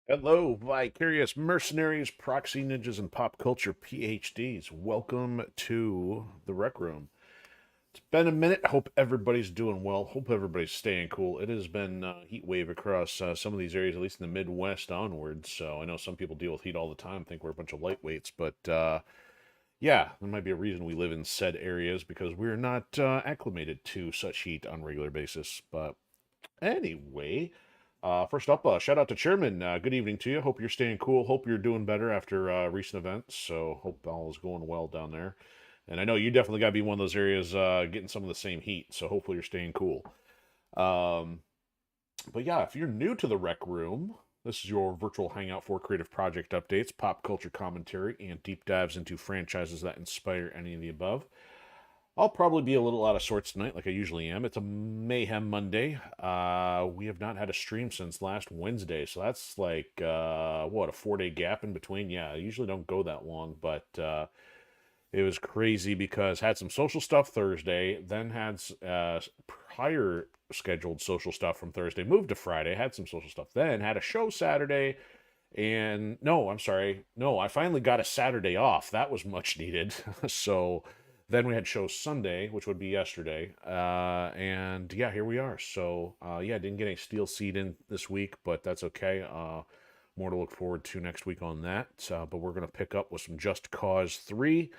Hello, vicarious mercenaries, proxy ninjas, and pop culture PhDs. Welcome to the Rec Room. It's been a minute. Hope everybody's doing well. Hope everybody's staying cool. It has been heat wave across some of these areas, at least in the Midwest onwards. So I know some people deal with heat all the time, think we're a bunch of lightweights, but yeah, there might be a reason we live in said areas because we're not acclimated to such heat on a regular basis. But anyway, first up, shout out to Chairman. Good evening to you. Hope you're staying cool. Hope you're doing better after recent events. So hope all is going well down there. And I know you definitely got to be one of those areas getting some of the same heat. So hopefully you're staying cool. Um, but yeah, if you're new to the Rec Room, this is your virtual hangout for creative project updates, pop culture commentary, and deep dives into franchises that inspire any of the above. I'll probably be a little out of sorts tonight, like I usually am. It's a Mayhem Monday. We have not had a stream since last Wednesday, so that's like what, a 4 day gap in between. Yeah, I usually don't go that long, but it was crazy because had some social stuff Thursday, then had prior scheduled social stuff from Thursday, moved to Friday, had some social stuff, then had a show Saturday, and no, I'm sorry, no, I finally got a Saturday off. That was much needed. So then we had shows Sunday, which would be yesterday. And yeah, here we are. So yeah, didn't get any steel seed in this week, but that's okay. More to look forward to next week on that. But we're going to pick up with some Just Cause 3.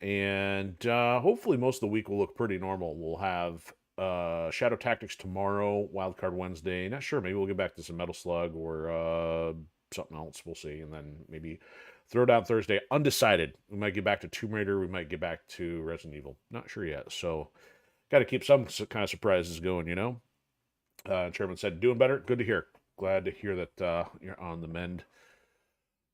And hopefully most of the week will look pretty normal. We'll have Shadow Tactics tomorrow, Wildcard Wednesday. Not sure, maybe we'll get back to some Metal Slug or something else. We'll see. And then maybe Throwdown Thursday, undecided. We might get back to Tomb Raider. We might get back to Resident Evil. Not sure yet. So, got to keep some kind of surprises going, you know? Chairman said, doing better. Good to hear. Glad to hear that you're on the mend.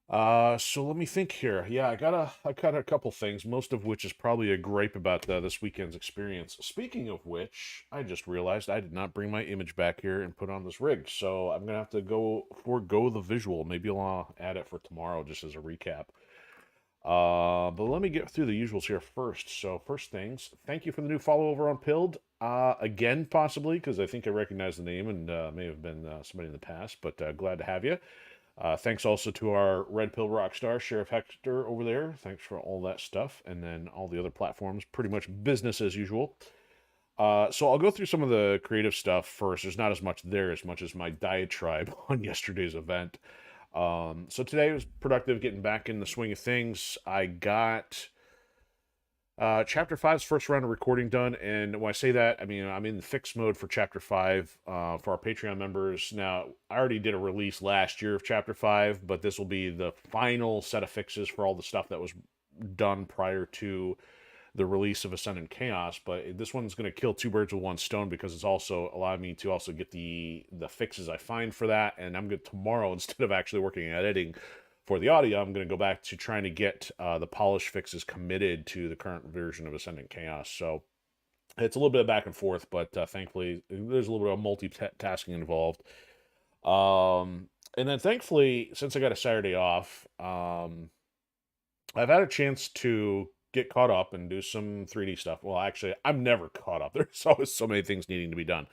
So let me think here. Yeah, I got a couple things, most of which is probably a gripe about this weekend's experience. Speaking of which, I just realized I did not bring my image back here and put on this rig, so I'm gonna have to forego the visual. Maybe I'll add it for tomorrow just as a recap. But let me get through the usuals here first. So first things, thank you for the new follow over on Pilled. Again, possibly because I think I recognize the name and may have been somebody in the past, but glad to have you. Thanks also to our Red Pill Rockstar, Sheriff Hector over there. Thanks for all that stuff. And then all the other platforms, pretty much business as usual. So I'll go through some of the creative stuff first. There's not as much there as much as my diatribe on yesterday's event. So today was productive, getting back in the swing of things. I got Chapter 5's first round of recording done, and when I say that, I mean I'm in the fix mode for Chapter 5 for our Patreon members. Now, I already did a release last year of Chapter 5, but this will be the final set of fixes for all the stuff that was done prior to the release of Ascendant Chaos. But this one's going to kill two birds with one stone because it's also allowed me to also get the fixes I find for that, and I'm going to tomorrow, instead of actually working at editing for the audio, I'm going to go back to trying to get the polish fixes committed to the current version of Ascendant Chaos. So it's a little bit of back and forth, but thankfully there's a little bit of multitasking involved. And then thankfully, since I got a Saturday off, I've had a chance to get caught up and do some 3D stuff. Well, actually, I'm never caught up. There's always so many things needing to be done.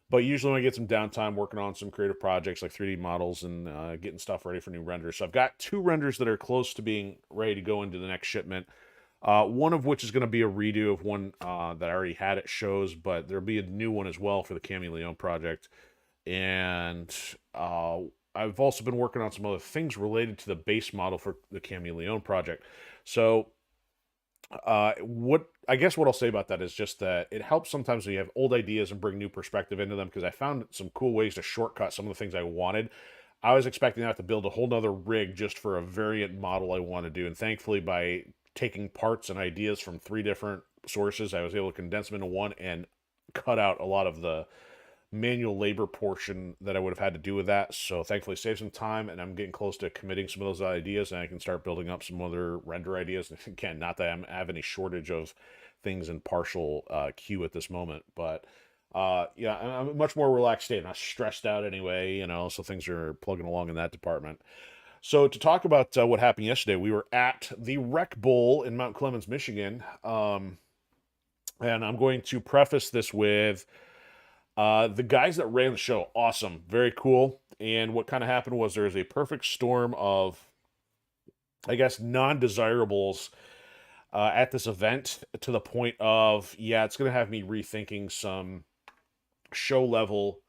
But usually when I get some downtime working on some creative projects like 3D models and getting stuff ready for new renders. So I've got two renders that are close to being ready to go into the next shipment. One of which is going to be a redo of one that I already had at shows, but there'll be a new one as well for the Cammy Leone project. And I've also been working on some other things related to the base model for the Cammy Leone project. So what I guess what I'll say about that is just that it helps sometimes when you have old ideas and bring new perspective into them, because I found some cool ways to shortcut some of the things I wanted. I was expecting to have to build a whole nother rig just for a variant model I want to do, and thankfully by taking parts and ideas from three different sources, I was able to condense them into one and cut out a lot of the manual labor portion that I would have had to do with that. So thankfully save some time, and I'm getting close to committing some of those ideas, and I can start building up some other render ideas. And again, not that I have any shortage of things in partial queue at this moment, but yeah, I'm a much more relaxed state. I'm not stressed out anyway, you know, so things are plugging along in that department. So to talk about what happened yesterday, we were at the Rec Bowl in Mount Clemens, Michigan. And I'm going to preface this with The guys that ran the show, awesome, very cool. And what kind of happened was there was a perfect storm of, I guess, non-desirables at this event, to the point of, yeah, it's going to have me rethinking some show level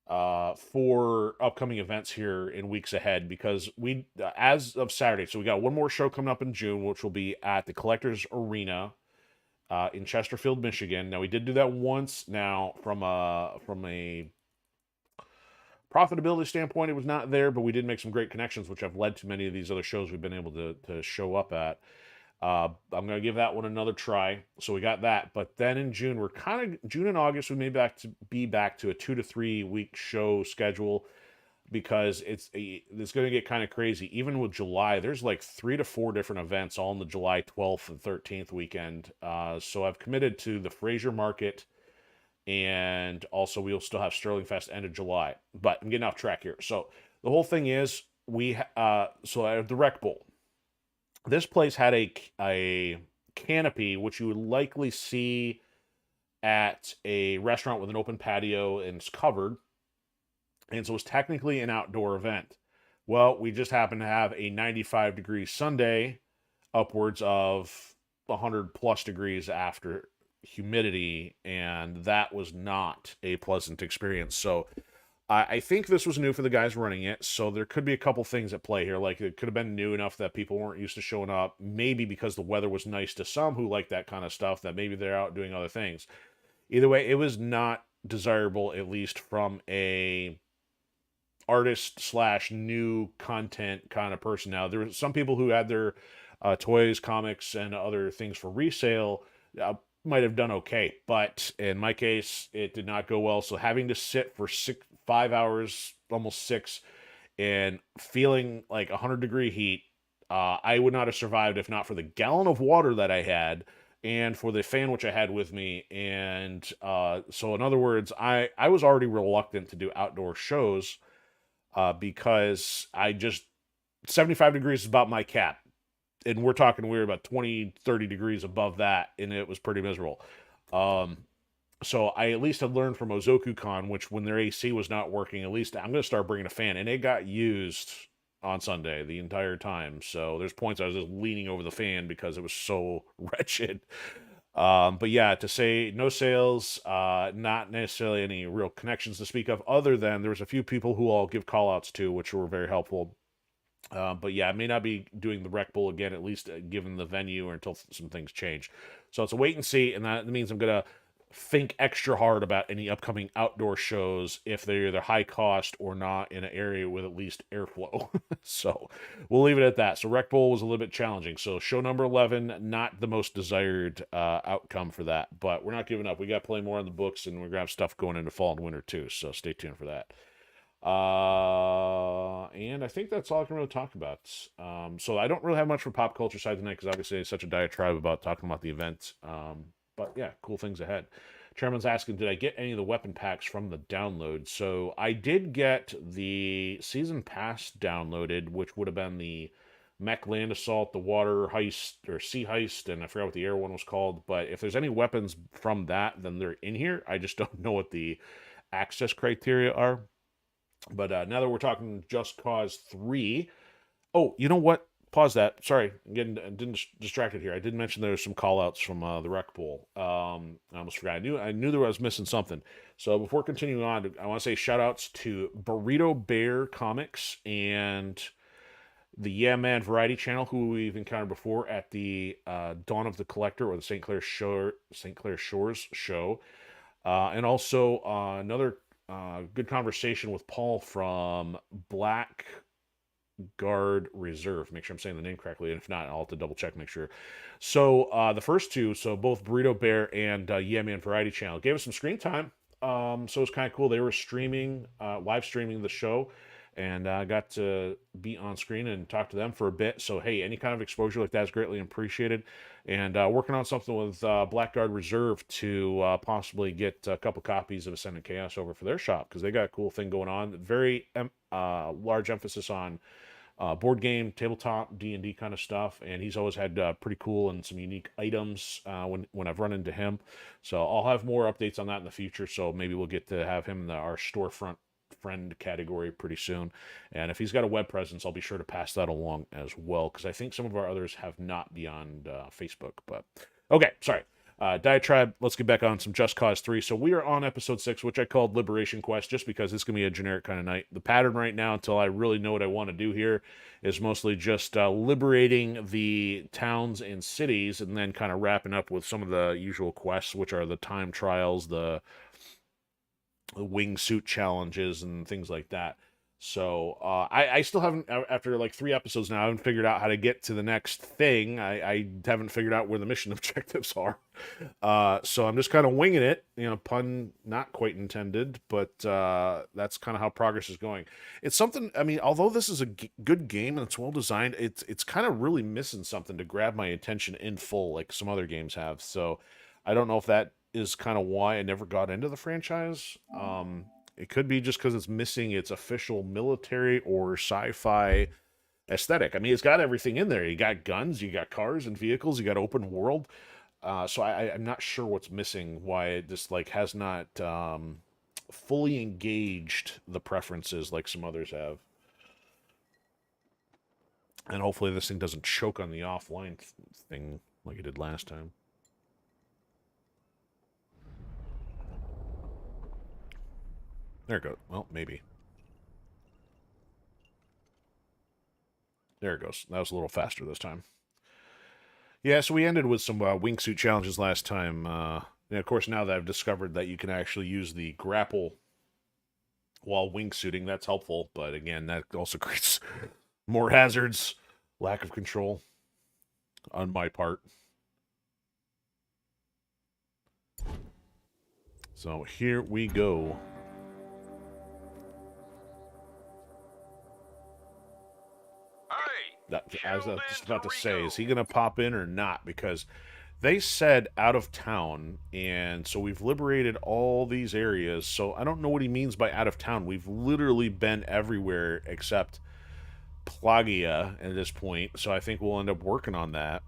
for upcoming events here in weeks ahead, because we, as of Saturday, so we got one more show coming up in June, which will be at the Collectors Arena in Chesterfield, Michigan. Now, we did do that once. Now, from a profitability standpoint, it was not there, but we did make some great connections, which have led to many of these other shows we've been able to show up at. I'm going to give that one another try. So we got that. But then in June, we're kind of, June and August, we may be back to a 2 to 3 week show schedule, because it's going to get kind of crazy. Even with July, there's like 3 to 4 different events all in the July 12th and 13th weekend. So I've committed to the Fraser Market, and also we'll still have Sterling Fest end of July. But I'm getting off track here. So the whole thing is, so at the Rec Bowl, this place had a canopy, which you would likely see at a restaurant with an open patio and it's covered. And so it was technically an outdoor event. Well, we just happened to have a 95-degree Sunday, upwards of 100 plus degrees after humidity, and that was not a pleasant experience. So I think this was new for the guys running it, so there could be a couple things at play here. Like, it could have been new enough that people weren't used to showing up, maybe because the weather was nice to some who like that kind of stuff, that maybe they're out doing other things. Either way, it was not desirable, at least from a artist slash new content kind of person. Now, there were some people who had their toys, comics, and other things for resale, might have done okay, but in my case, it did not go well. So having to sit for 5 hours, almost 6, and feeling like 100-degree heat, I would not have survived if not for the gallon of water that I had, and for the fan which I had with me. And so in other words, I was already reluctant to do outdoor shows, because 75 degrees is about my cap. And we're talking, we were about 20, 30 degrees above that, and it was pretty miserable. So I at least had learned from OzokuCon, which when their AC was not working, at least I'm going to start bringing a fan. And it got used on Sunday the entire time. So there's points I was just leaning over the fan because it was so wretched. But yeah, to say no sales, not necessarily any real connections to speak of, other than there was a few people who I'll give call outs to, which were very helpful. But yeah, I may not be doing the Rec Bowl again, at least given the venue, or until some things change. So it's a wait and see, and that means I'm going to think extra hard about any upcoming outdoor shows, if they're either high cost or not in an area with at least airflow. So we'll leave it at that. So Rec Bowl was a little bit challenging. So show number 11, not the most desired outcome for that, but we're not giving up. We got plenty more on the books, and we're going to have stuff going into fall and winter too. So stay tuned for that. And I think that's all I can really talk about. So I don't really have much for pop culture side tonight, because obviously it's such a diatribe about talking about the event. But yeah, cool things ahead. Chairman's asking, did I get any of the weapon packs from the download? So I did get the season pass downloaded, which would have been the mech land assault, the water heist, or sea heist, and I forgot what the air one was called. But if there's any weapons from that, then they're in here. I just don't know what the access criteria are. But now that we're talking Just Cause 3, oh, you know what? Pause that. Sorry, I'm getting distracted here. I did mention there were some call-outs from the Rec Pool. I almost forgot. I knew there was missing something. So before continuing on, I want to say shout-outs to Burrito Bear Comics and the Yeah Man Variety Channel, who we've encountered before at the Dawn of the Collector, or the St. Clair Shores show. And also another good conversation with Paul from Blackguard Reserve. Make sure I'm saying the name correctly, and if not, I'll have to double check, make sure. So the first two, so both Burrito Bear and Yeah Man Variety Channel, gave us some screen time. So it was kind of cool. They were streaming, live streaming the show, and I got to be on screen and talk to them for a bit. So hey, any kind of exposure like that is greatly appreciated. And working on something with Blackguard Reserve to possibly get a couple copies of Ascendant Chaos over for their shop, because they got a cool thing going on. Very large emphasis on board game, tabletop, D&D kind of stuff, and he's always had pretty cool and some unique items when I've run into him. So I'll have more updates on that in the future. So maybe we'll get to have him in our storefront friend category pretty soon. And if he's got a web presence, I'll be sure to pass that along as well, because I think some of our others have not beyond Facebook. But okay, sorry. Diatribe, let's get back on some Just Cause 3. So we are on episode 6, which I called Liberation Quest, just because it's going to be a generic kind of night. The pattern right now, until I really know what I want to do here, is mostly just liberating the towns and cities, and then kind of wrapping up with some of the usual quests, which are the time trials, the wingsuit challenges, and things like that. So I still haven't, after like 3 episodes now, I haven't figured out how to get to the next thing. I haven't figured out where the mission objectives are. So I'm just kind of winging it, pun not quite intended, but that's kind of how progress is going. It's something, I mean, although this is a good game and it's well designed, it's kind of really missing something to grab my attention in full, like some other games have. So I don't know if that is kind of why I never got into the franchise. It could be just because it's missing its official military or sci-fi aesthetic. I mean, it's got everything in there. You got guns, you got cars and vehicles, you got open world. So I'm not sure what's missing, why it just like has not fully engaged the preferences like some others have. And hopefully this thing doesn't choke on the offline thing like it did last time. There it goes. Well, maybe. There it goes. That was a little faster this time. Yeah, so we ended with some wingsuit challenges last time. And of course, now that I've discovered that you can actually use the grapple while wingsuiting, that's helpful. But again, that also creates more hazards, lack of control on my part. So here we go. I was just about to say, is he going to pop in or not? Because they said out of town, and so we've liberated all these areas. So I don't know what he means by out of town. We've literally been everywhere except Plagia at this point. So I think we'll end up working on that.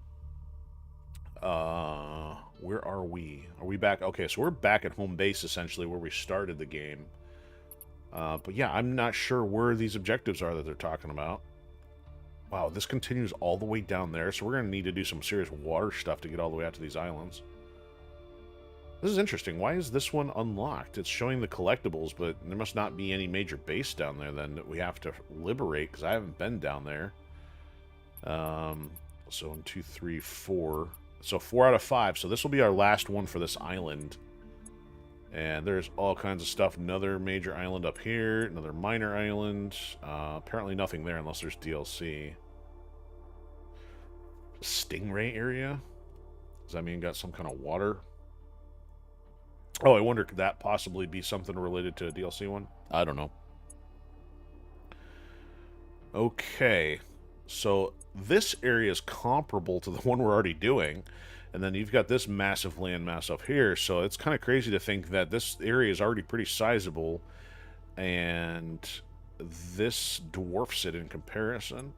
Where are we? Are we back? Okay, so we're back at home base, essentially, where we started the game. But yeah, I'm not sure where these objectives are that they're talking about. Wow, this continues all the way down there, so we're going to need to do some serious water stuff to get all the way out to these islands. This is interesting. Why is this one unlocked? It's showing the collectibles, but there must not be any major base down there then that we have to liberate, because I haven't been down there. So 1, 2, 3, 4. So 4 out of 5. So this will be our last one for this island. And there's all kinds of stuff. Another major island up here. Another minor island. Apparently nothing there unless there's DLC. Stingray area? Does that mean got some kind of water? Oh, I wonder, could that possibly be something related to a DLC one? I don't know. Okay. So this area is comparable to the one we're already doing. And then you've got this massive landmass up here. So it's kind of crazy to think that this area is already pretty sizable. And this dwarfs it in comparison.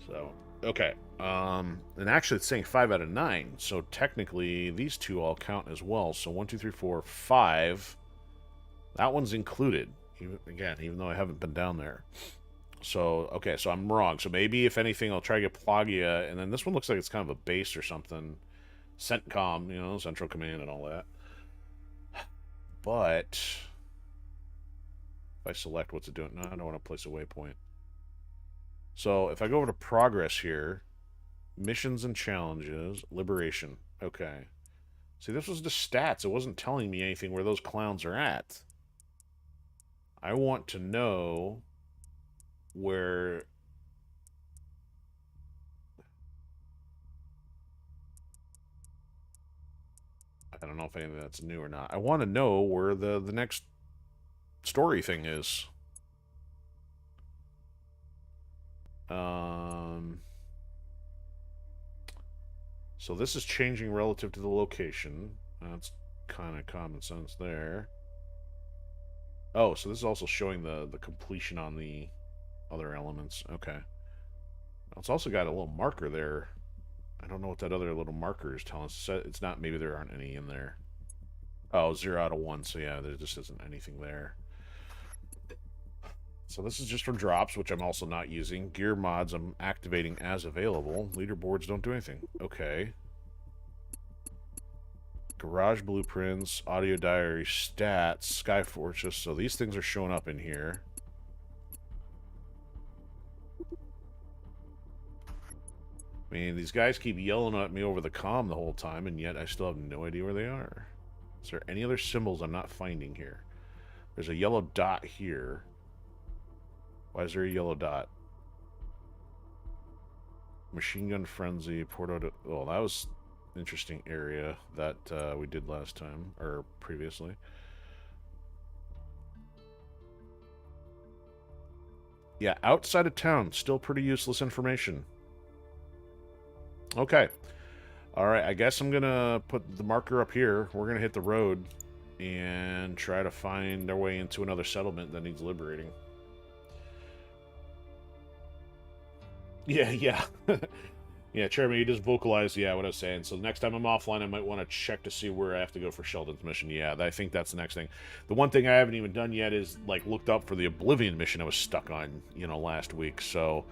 So, okay. And actually it's saying 5 out of 9. So technically these two all count as well. So 1, 2, 3, 4, 5. That one's included. Even though I haven't been down there. So, okay, so I'm wrong. So maybe, if anything, I'll try to get Plagia. And then this one looks like it's kind of a base or something. CENTCOM, Central Command and all that. But if I select, what's it doing? No, I don't want to place a waypoint. So if I go over to progress here, missions and challenges, liberation. Okay. See, this was the stats. It wasn't telling me anything where those clowns are at. I want to know where... I don't know if any of that's new or not. I want to know where the next story thing is. So this is changing relative to the location. That's kind of common sense there. Oh, so this is also showing the completion on the other elements. Okay. It's also got a little marker there. I don't know what that other little marker is telling us. It's not, maybe there aren't any in there. Oh, 0 out of 1, so yeah, there just isn't anything there. So this is just for drops, which I'm also not using. Gear mods I'm activating as available. Leaderboards don't do anything. Okay. Garage blueprints, audio diary, stats, Sky Fortress. So these things are showing up in here. I mean, these guys keep yelling at me over the comm the whole time, and yet I still have no idea where they are. Is there any other symbols I'm not finding here? There's a yellow dot here. Why is there a yellow dot? Machine gun frenzy, Porto. Oh, that was an interesting area that we did last time, or previously. Yeah, outside of town, still pretty useless information. Okay. Alright, I guess I'm gonna put the marker up here. We're gonna hit the road and try to find our way into another settlement that needs liberating. Yeah. Yeah, Chairman, you just vocalized, yeah, what I was saying. So the next time I'm offline, I might want to check to see where I have to go for Sheldon's mission. Yeah, I think that's the next thing. The one thing I haven't even done yet is, like, looked up for the Oblivion mission I was stuck on, you know, last week. So,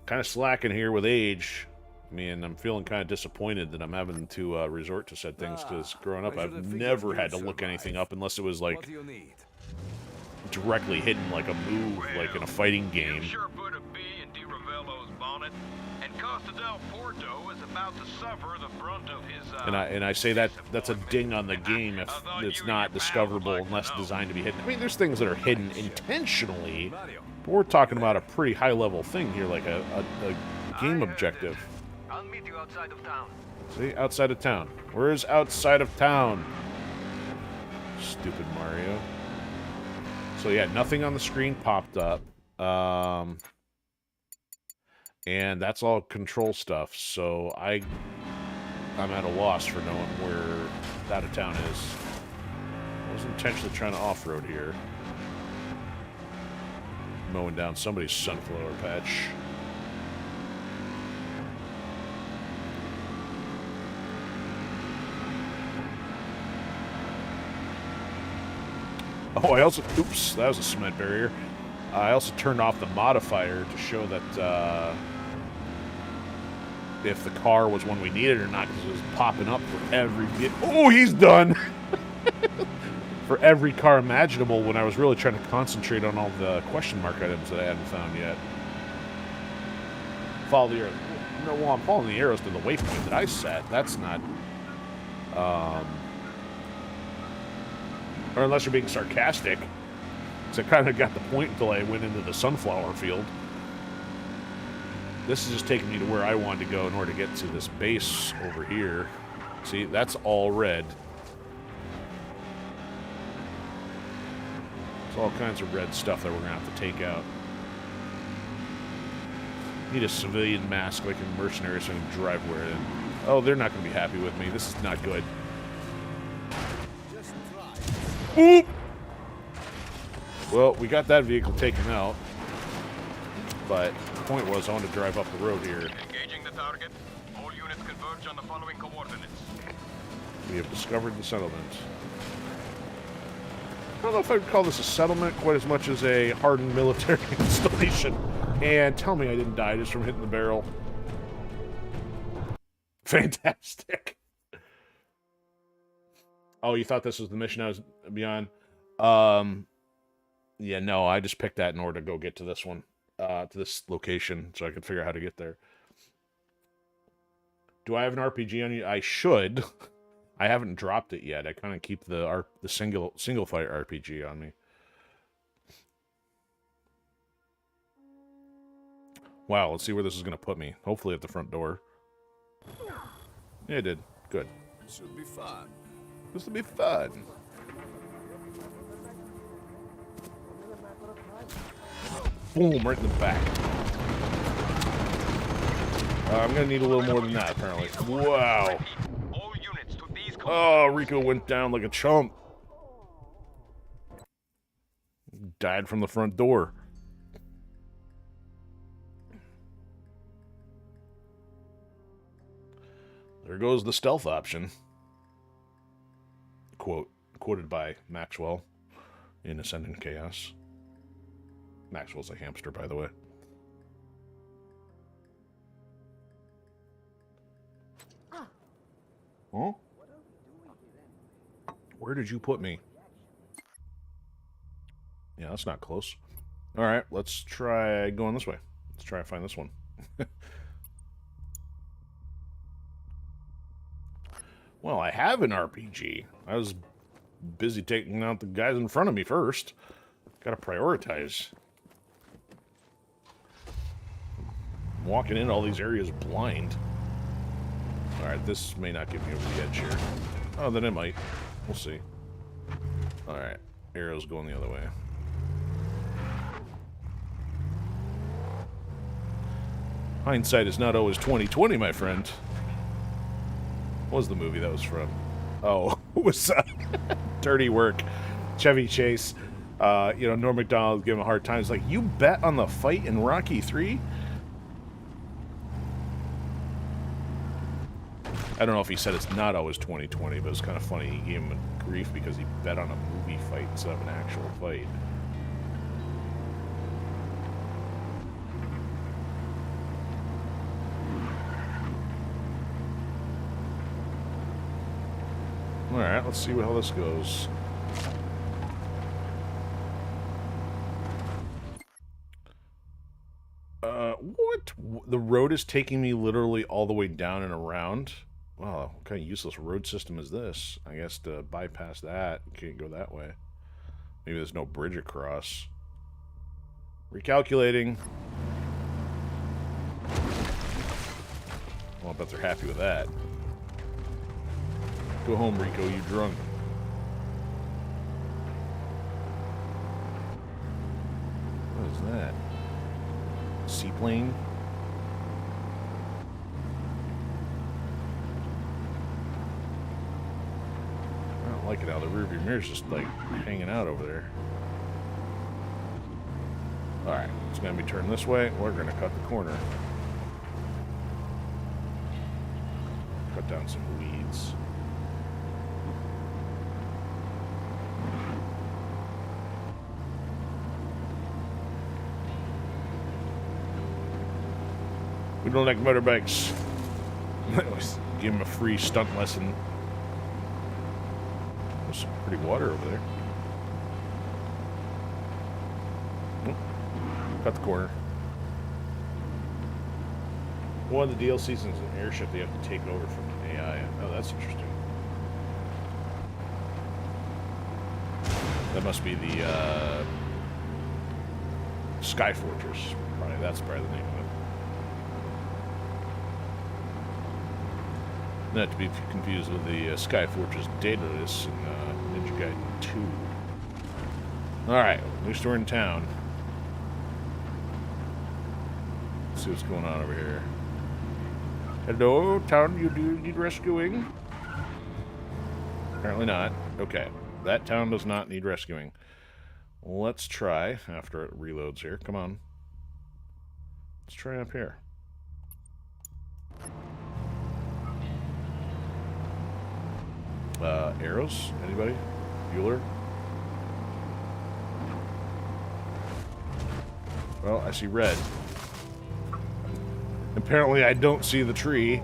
kind of slacking here with age. I mean, I'm feeling kind of disappointed that I'm having to resort to said things, because growing up, I've never had to look anything up unless it was, like, directly hidden, like a move, like in a fighting game. Sure put a bee in Di Ravello's bonnet, and Costa del Porto is about to suffer the brunt of his. And I say that's a ding on the game if it's not discoverable unless designed to be hidden. I mean, there's things that are hidden intentionally, but we're talking about a pretty high-level thing here, like a game objective. I'll meet you outside of town. See, outside of town. Where's outside of town? Stupid Mario. So yeah, nothing on the screen popped up. And that's all control stuff, so I'm at a loss for knowing where out of town is. I wasn't intentionally trying to off-road here. Mowing down somebody's sunflower patch. Oh, I also... Oops, that was a cement barrier. I also turned off the modifier to show that if the car was one we needed or not, because it was popping up for every... Oh, he's done! For every car imaginable when I was really trying to concentrate on all the question mark items that I hadn't found yet. Follow the arrows. No, well, I'm following the arrows to the waypoint that I set. That's not... Or unless you're being sarcastic. Because I kind of got the point until I went into the sunflower field. This is just taking me to where I wanted to go in order to get to this base over here. See, that's all red. It's all kinds of red stuff that we're going to have to take out. Need a civilian mask like a mercenary so I can drive where it is. Oh, they're not going to be happy with me. This is not good. Oop! Well, we got that vehicle taken out. But the point was I wanted to drive up the road here. Engaging the target. All units converge on the following coordinates. We have discovered the settlement. I don't know if I would call this a settlement quite as much as a hardened military installation. And tell me I didn't die just from hitting the barrel. Fantastic. Oh, you thought this was the mission I was beyond? Yeah, no, I just picked that in order to go get to this one. To this location, so I could figure out how to get there. Do I have an RPG on you? I should. I haven't dropped it yet. I kind of keep the single fire RPG on me. Wow, let's see where this is going to put me. Hopefully at the front door. Yeah, it did. Good. Should be fun. This will be fun. Boom, right in the back. I'm going to need a little more than that, apparently. Wow. Oh, Rico went down like a chump. Died from the front door. There goes the stealth option. Quoted by Maxwell in Ascendant Chaos. Maxwell's a hamster, by the way. Huh? Where did you put me? Yeah, that's not close. Alright, let's try going this way. Let's try and find this one. Well, I have an RPG. I was busy taking out the guys in front of me first. Gotta prioritize. I'm walking into all these areas blind. Alright, this may not get me over the edge here. Oh, then it might. We'll see. Alright, arrows going the other way. Hindsight is not always 20/20, my friend. What was the movie that was from? Oh, it was Dirty Work. Chevy Chase. You know, Norm Macdonald giving him a hard time. It's like, you bet on the fight in Rocky 3? I don't know if he said it's not always 20/20, but it's kind of funny. He gave him grief because he bet on a movie fight instead of an actual fight. Alright, let's see how this goes. What? The road is taking me literally all the way down and around? Wow, what kind of useless road system is this? I guess to bypass that, you can't go that way. Maybe there's no bridge across. Recalculating. Well, I bet they're happy with that. Go home, Rico, you drunk. What is that? Seaplane? I don't like it how the rearview mirror's just like hanging out over there. Alright, it's gonna be turned this way. We're gonna cut the corner. Cut down some weeds. We don't like motorbikes. Give him a free stunt lesson. There's some pretty water over there. Oh, cut the corner. One of the DLCs is an airship they have to take over from the AI. Oh, that's interesting. That must be the Sky Fortress. That's probably the name of it. Not to be confused with the Sky Fortress Daedalus in Ninja Gaiden 2. Alright, at least we're in town. Let's see what's going on over here. Hello, town, you do need rescuing? Apparently not. Okay, that town does not need rescuing. Let's try, after it reloads here. Come on. Let's try up here. Arrows? Anybody? Bueller? Well, I see red. Apparently I don't see the tree.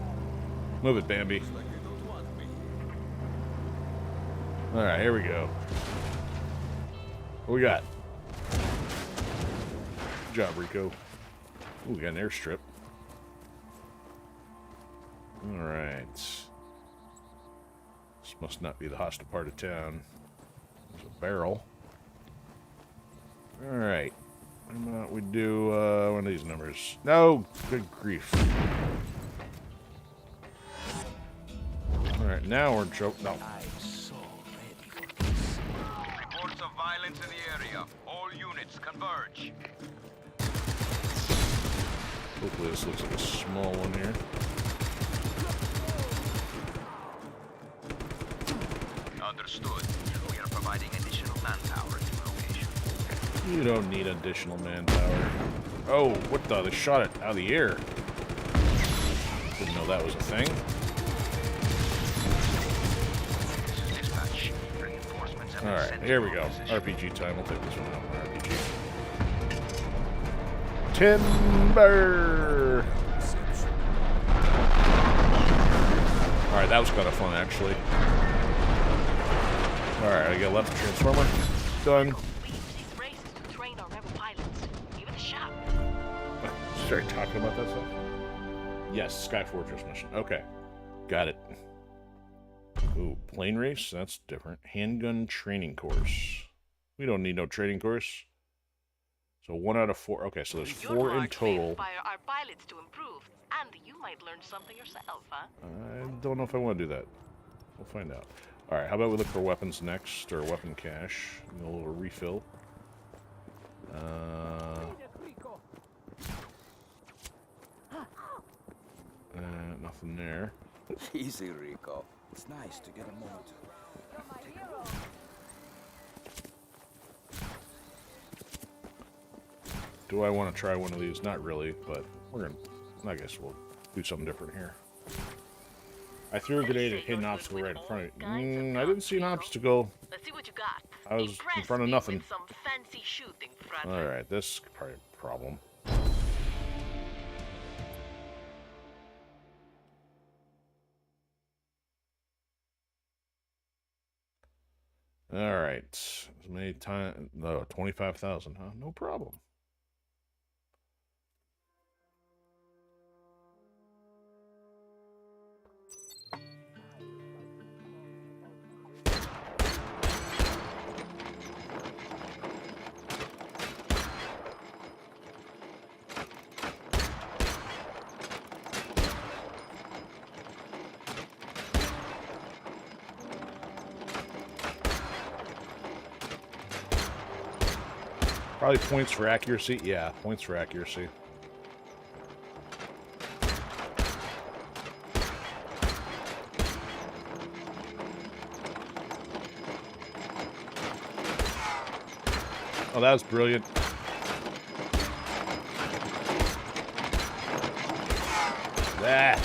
Move it, Bambi. Alright, here we go. What we got? Good job, Rico. Ooh, we got an airstrip. Alright. This must not be the hostile part of town. There's a barrel. Alright. How about we do one of these numbers? No! Good grief. Alright, now we're choking. No. Reports of violence in the area. All units converge. Hopefully this looks like a small one here. Understood. We are providing additional manpower to the location. You don't need additional manpower. Oh, what the? They shot it out of the air. Didn't know that was a thing. Alright, here we go. RPG time. We'll take this one out. RPG. Timber! Alright, that was kind of fun, actually. Alright, I get left transformer. Done. Start talking about that stuff? Yes, Sky Fortress mission. Okay. Got it. Ooh, plane race? That's different. Handgun training course. We don't need no training course. So 1 out of 4. Okay, so there's 4 in total. Our pilots to improve, and you might learn something yourself, huh? I don't know if I want to do that. We'll find out. Alright, how about we look for weapons next, or weapon cache. A little refill. Nothing there. Easy, Rico. It's nice to get a moment. Do I want to try one of these? Not really, but we're gonna. I guess we'll do something different here. I threw a grenade and hit an obstacle right in front of you. I didn't see an obstacle. Let's see what you got. I was in front of nothing. Some fancy shooting, All right, this is probably a problem. All right, as many times. No, 25,000, huh? No problem. Probably points for accuracy. Yeah, points for accuracy. Oh, that was brilliant. That.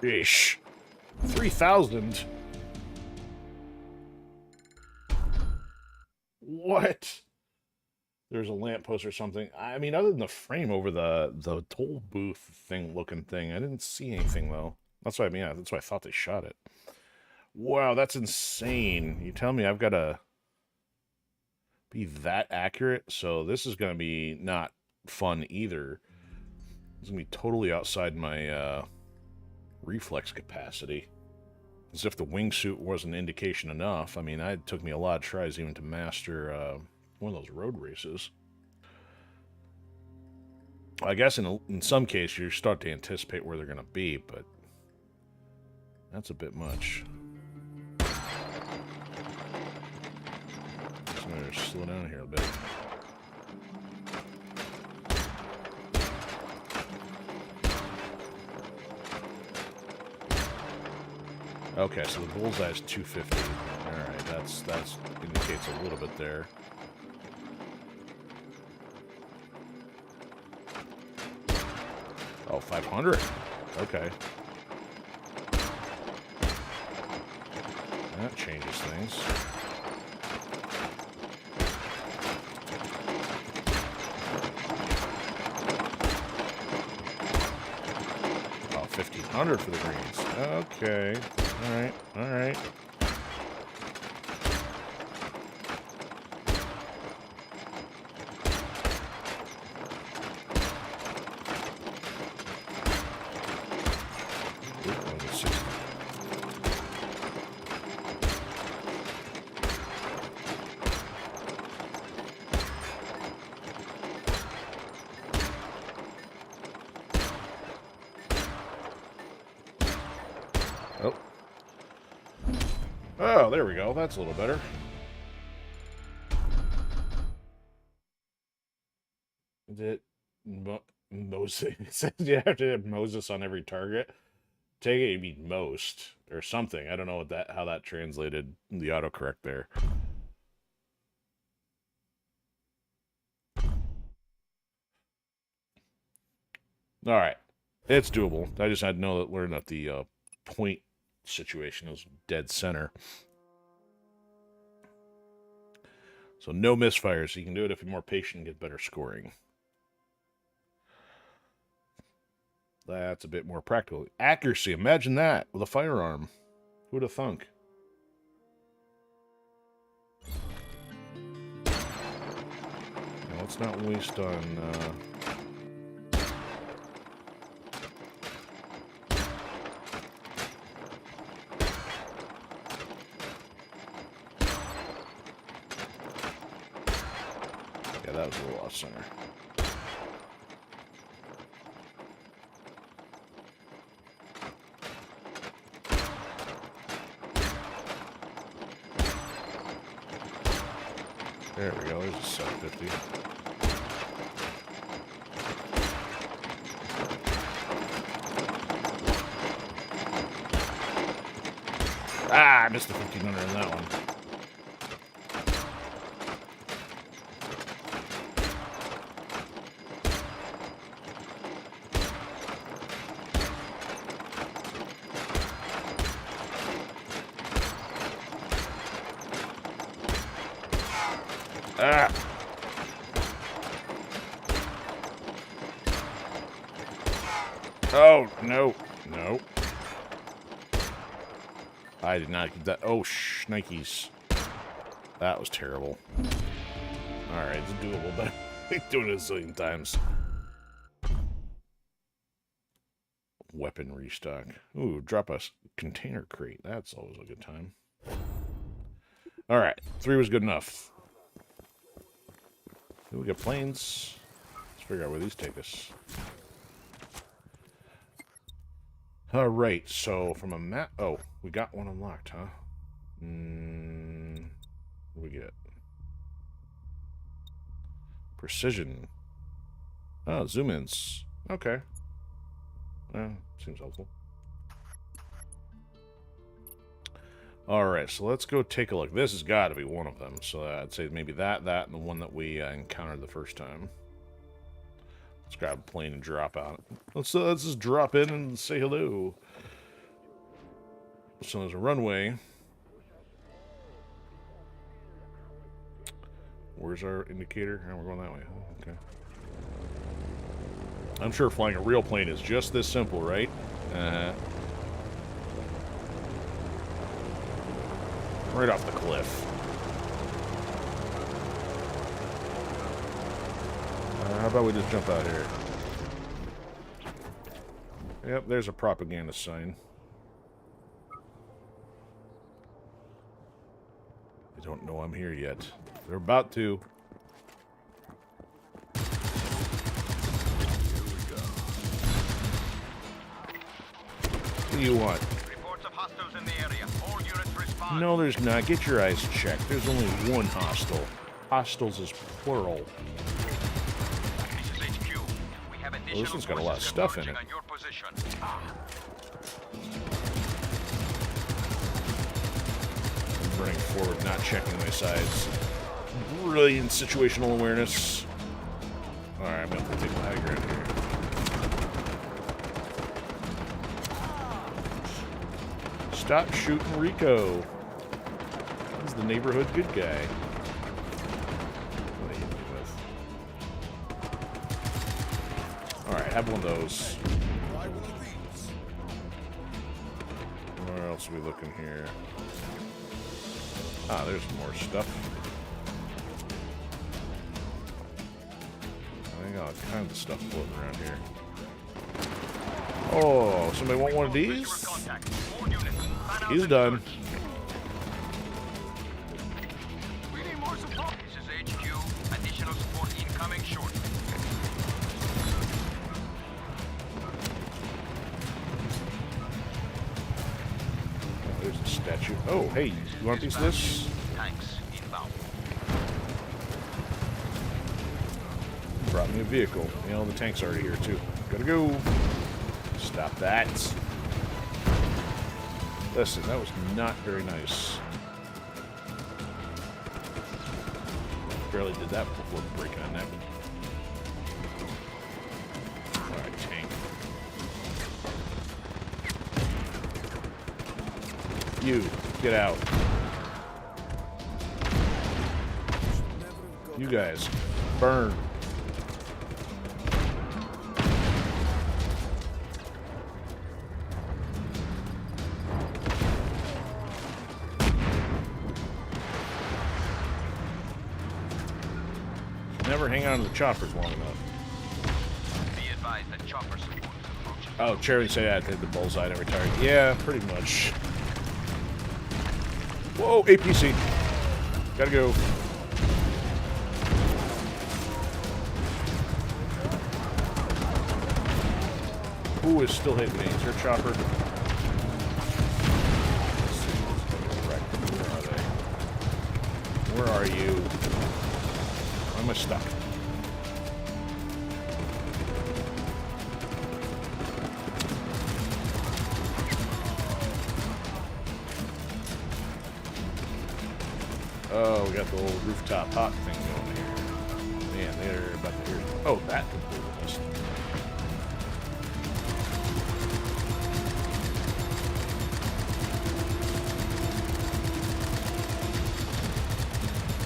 Ish. 3,000? What? There's a lamppost or something. I mean, other than the frame over the toll booth thing looking thing, I didn't see anything, though. That's what I mean. That's why I thought they shot it. Wow, that's insane. You tell me I've got to be that accurate? So this is going to be not fun either. It's going to be totally outside my... reflex capacity. As if the wingsuit wasn't indication enough. I mean, it took me a lot of tries even to master one of those road races. I guess in some cases you start to anticipate where they're going to be, but that's a bit much. So I'm going to slow down here a bit. Okay, so the bullseye is 250. Alright, that's indicates a little bit there. Oh, 500. Okay. That changes things. Oh, 1,500 for the greens. Okay. Alright, alright. Oh, there we go. That's a little better. Is it Moses? It says you have to have Moses on every target. Take it, you mean most or something. I don't know what how that translated the autocorrect there. All right, it's doable. I just had to learn that the point situation is dead center. So no misfires. You can do it if you're more patient and get better scoring. That's a bit more practical. Accuracy. Imagine that with a firearm. Who'd have thunk? Now, let's not waste on... Yeah, that was a little off center. There we go, there's a 750. Ah, I missed the 1500 in that one. Ah. Oh, no. No. I did not get that. Oh, shnikes. That was terrible. Alright, it's doable, but I'm doing it a zillion times. Weapon restock. Ooh, drop a container crate. That's always a good time. Alright, 3 was good enough. We got planes. Let's figure out where these take us. Alright, so from a map... Oh, we got one unlocked, huh? What do we get? Precision. Oh, zoom-ins. Okay. Seems helpful. Alright, so let's go take a look. This has got to be one of them. So I'd say maybe that, and the one that we encountered the first time. Let's grab a plane and drop out. Let's just drop in and say hello. So there's a runway. Where's our indicator? Oh, we're going that way. Oh, okay. I'm sure flying a real plane is just this simple, right? Right off the cliff. How about we just jump out here? Yep, there's a propaganda sign. They don't know I'm here yet. They're about to. What do you want? Reports of hostiles in the area. All units respond. No, there's not. Get your eyes checked. There's only one hostile. Hostiles is plural. This is HQ. We have additional This one's got a lot of stuff in it. on your position. I'm running forward, not checking my sides. Brilliant situational awareness. Alright, I'm going to take my high ground here. Stop shooting Rico. He's the neighborhood good guy. What are you with? Alright, have one of those. Where else are we looking here? Ah, there's more stuff. I got all kinds of stuff floating around here. Oh, somebody want one of these? He's done. We need more support. This is HQ. Additional support incoming shortly. There's There's a statue. Oh, hey, you want a piece of this? Tanks inbound. Brought me a vehicle. You know, the tank's already here, too. Gotta go. Stop that. Listen, that was not very nice. Barely did that before breaking a neck. Alright, tank. You, get out. You guys, burn. Never hang on to the choppers long enough. Be advised that chopper support is approaching. Oh, Cherry said I had to hit the bullseye every target. Yeah, pretty much. Whoa, APC. Gotta go. Who is still hitting me? Is there a chopper? Let's see. Where are they? Where are you? Why am I stuck? Oh, we got the old rooftop hot thing going here. Man, they're about to hear. Oh, that completely missed.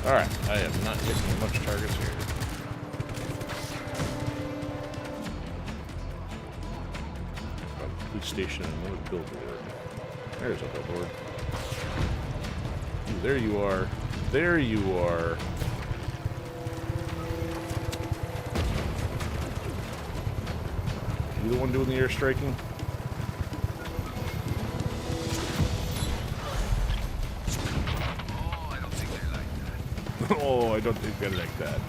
Alright, I am not hitting much targets here. Police station and another billboard. There's a billboard. Ooh, there you are. There you are. You the one doing the airstriking? Oh, I don't think I like that.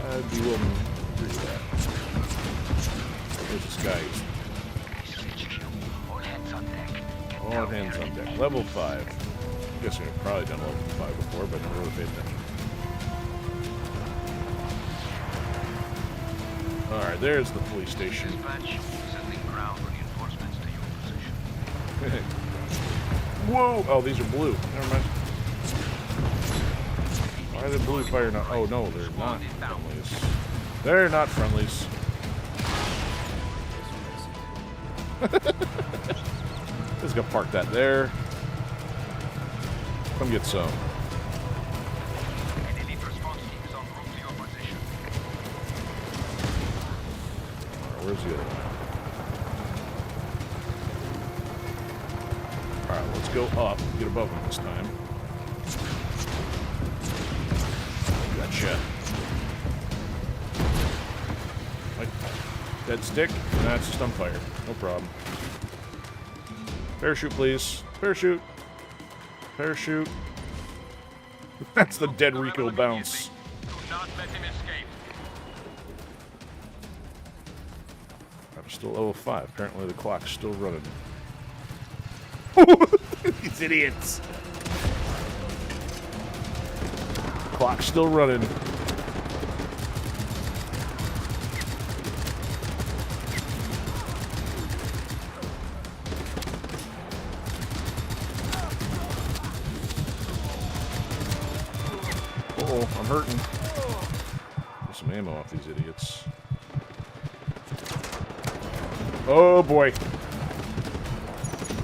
I'd be willing to agree with that. There's this guy. All hands on deck. All hands on deck. Level 5. I'm guessing I've probably done level 5 before, but never really paid attention. Alright, there's the police station. Dispatch, sending ground reinforcements to your position. Whoa! Oh, these are blue. Never mind. Why are the blue fire not? Oh no, they're not friendlies. They're not friendlies. Just gonna park that there. Come get some. An elite response team is en route to your position. Alright, where's the other one? Alright, let's go up. Get above them this time. Gotcha. Like, dead stick? That's stun fire. No problem. Parachute, please. Parachute. Parachute. That's the dead Rico bounce. Do not let him escape. I'm still level 5. Apparently the clock's still running. These idiots. Clock's still running. Uh-oh, I'm hurting. Get some ammo off these idiots. Oh boy.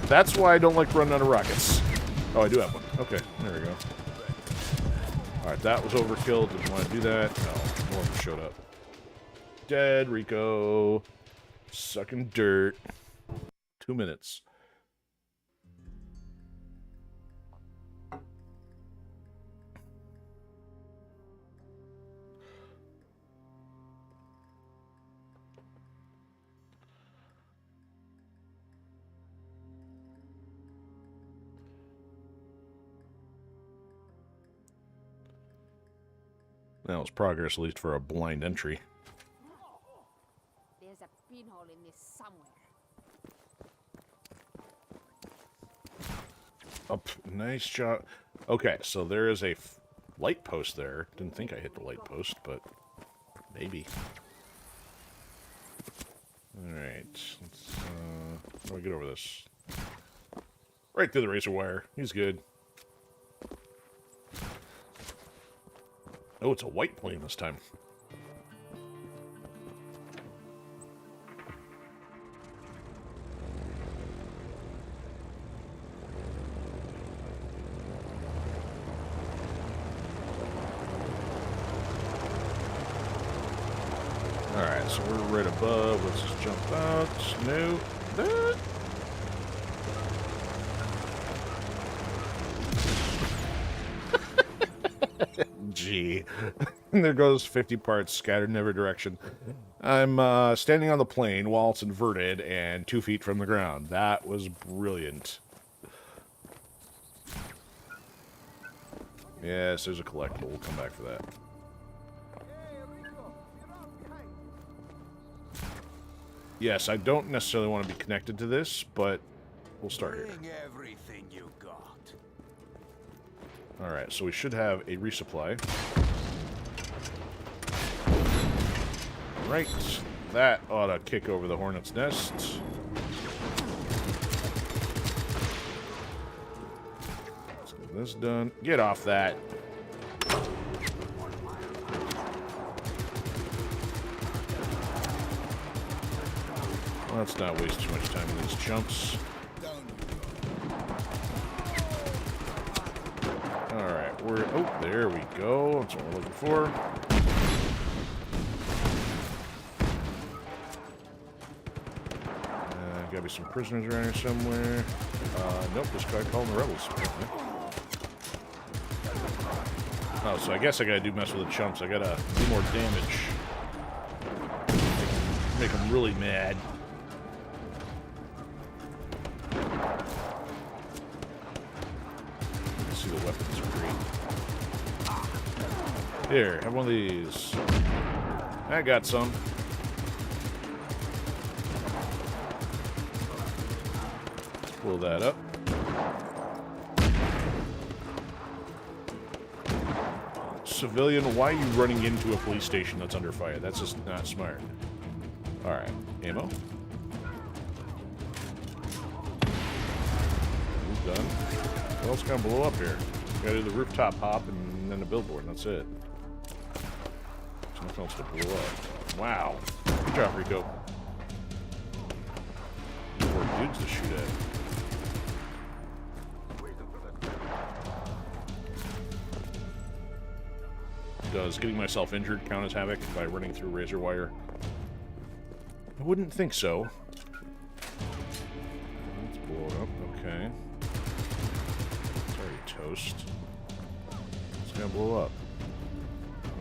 That's why I don't like running out of rockets. Oh, I do have one. Okay, there we go. Alright, that was overkill. Didn't want to do that. No, more of them showed up. Dead, Rico. Sucking dirt. 2 minutes. That was progress, at least for a blind entry. There's a pinhole in this somewhere. Oh, nice job. Okay, so there is a light post there. Didn't think I hit the light post, but maybe. Alright, let's, how do I get over this? Right through the razor wire. He's good. Oh, it's a white plane this time. Alright, so we're right above. Let's just jump out. No. That. Gee. There goes 50 parts scattered in every direction. I'm standing on the plane while it's inverted and 2 feet from the ground. That was brilliant. Yes, there's a collectible. We'll come back for that. Yes, I don't necessarily want to be connected to this, but we'll start here. Bring everything you got. Alright, so we should have a resupply. Right, that ought to kick over the hornet's nest. Let's get this done. Get off that. Let's not waste too much time in these jumps. Alright, we're... Oh, there we go. That's what we're looking for. Gotta be some prisoners around here somewhere. Nope, just gotta call them the rebels, apparently. Oh, so I guess I gotta mess with the chumps. I gotta do more damage. Make them really mad. Let's see, the weapons are great. Here, have one of these. I got some. Pull that up. Civilian, why are you running into a police station that's under fire? That's just not smart. Alright, ammo. Who's done? What else gonna blow up here? Gotta do the rooftop hop and then the billboard, and that's it. There's nothing else to blow up. Wow. Good job, Rico. More dudes to shoot at. Does getting myself injured count as havoc by running through razor wire? I wouldn't think so. Let's blow it up. Okay. It's already toast. It's gonna blow up.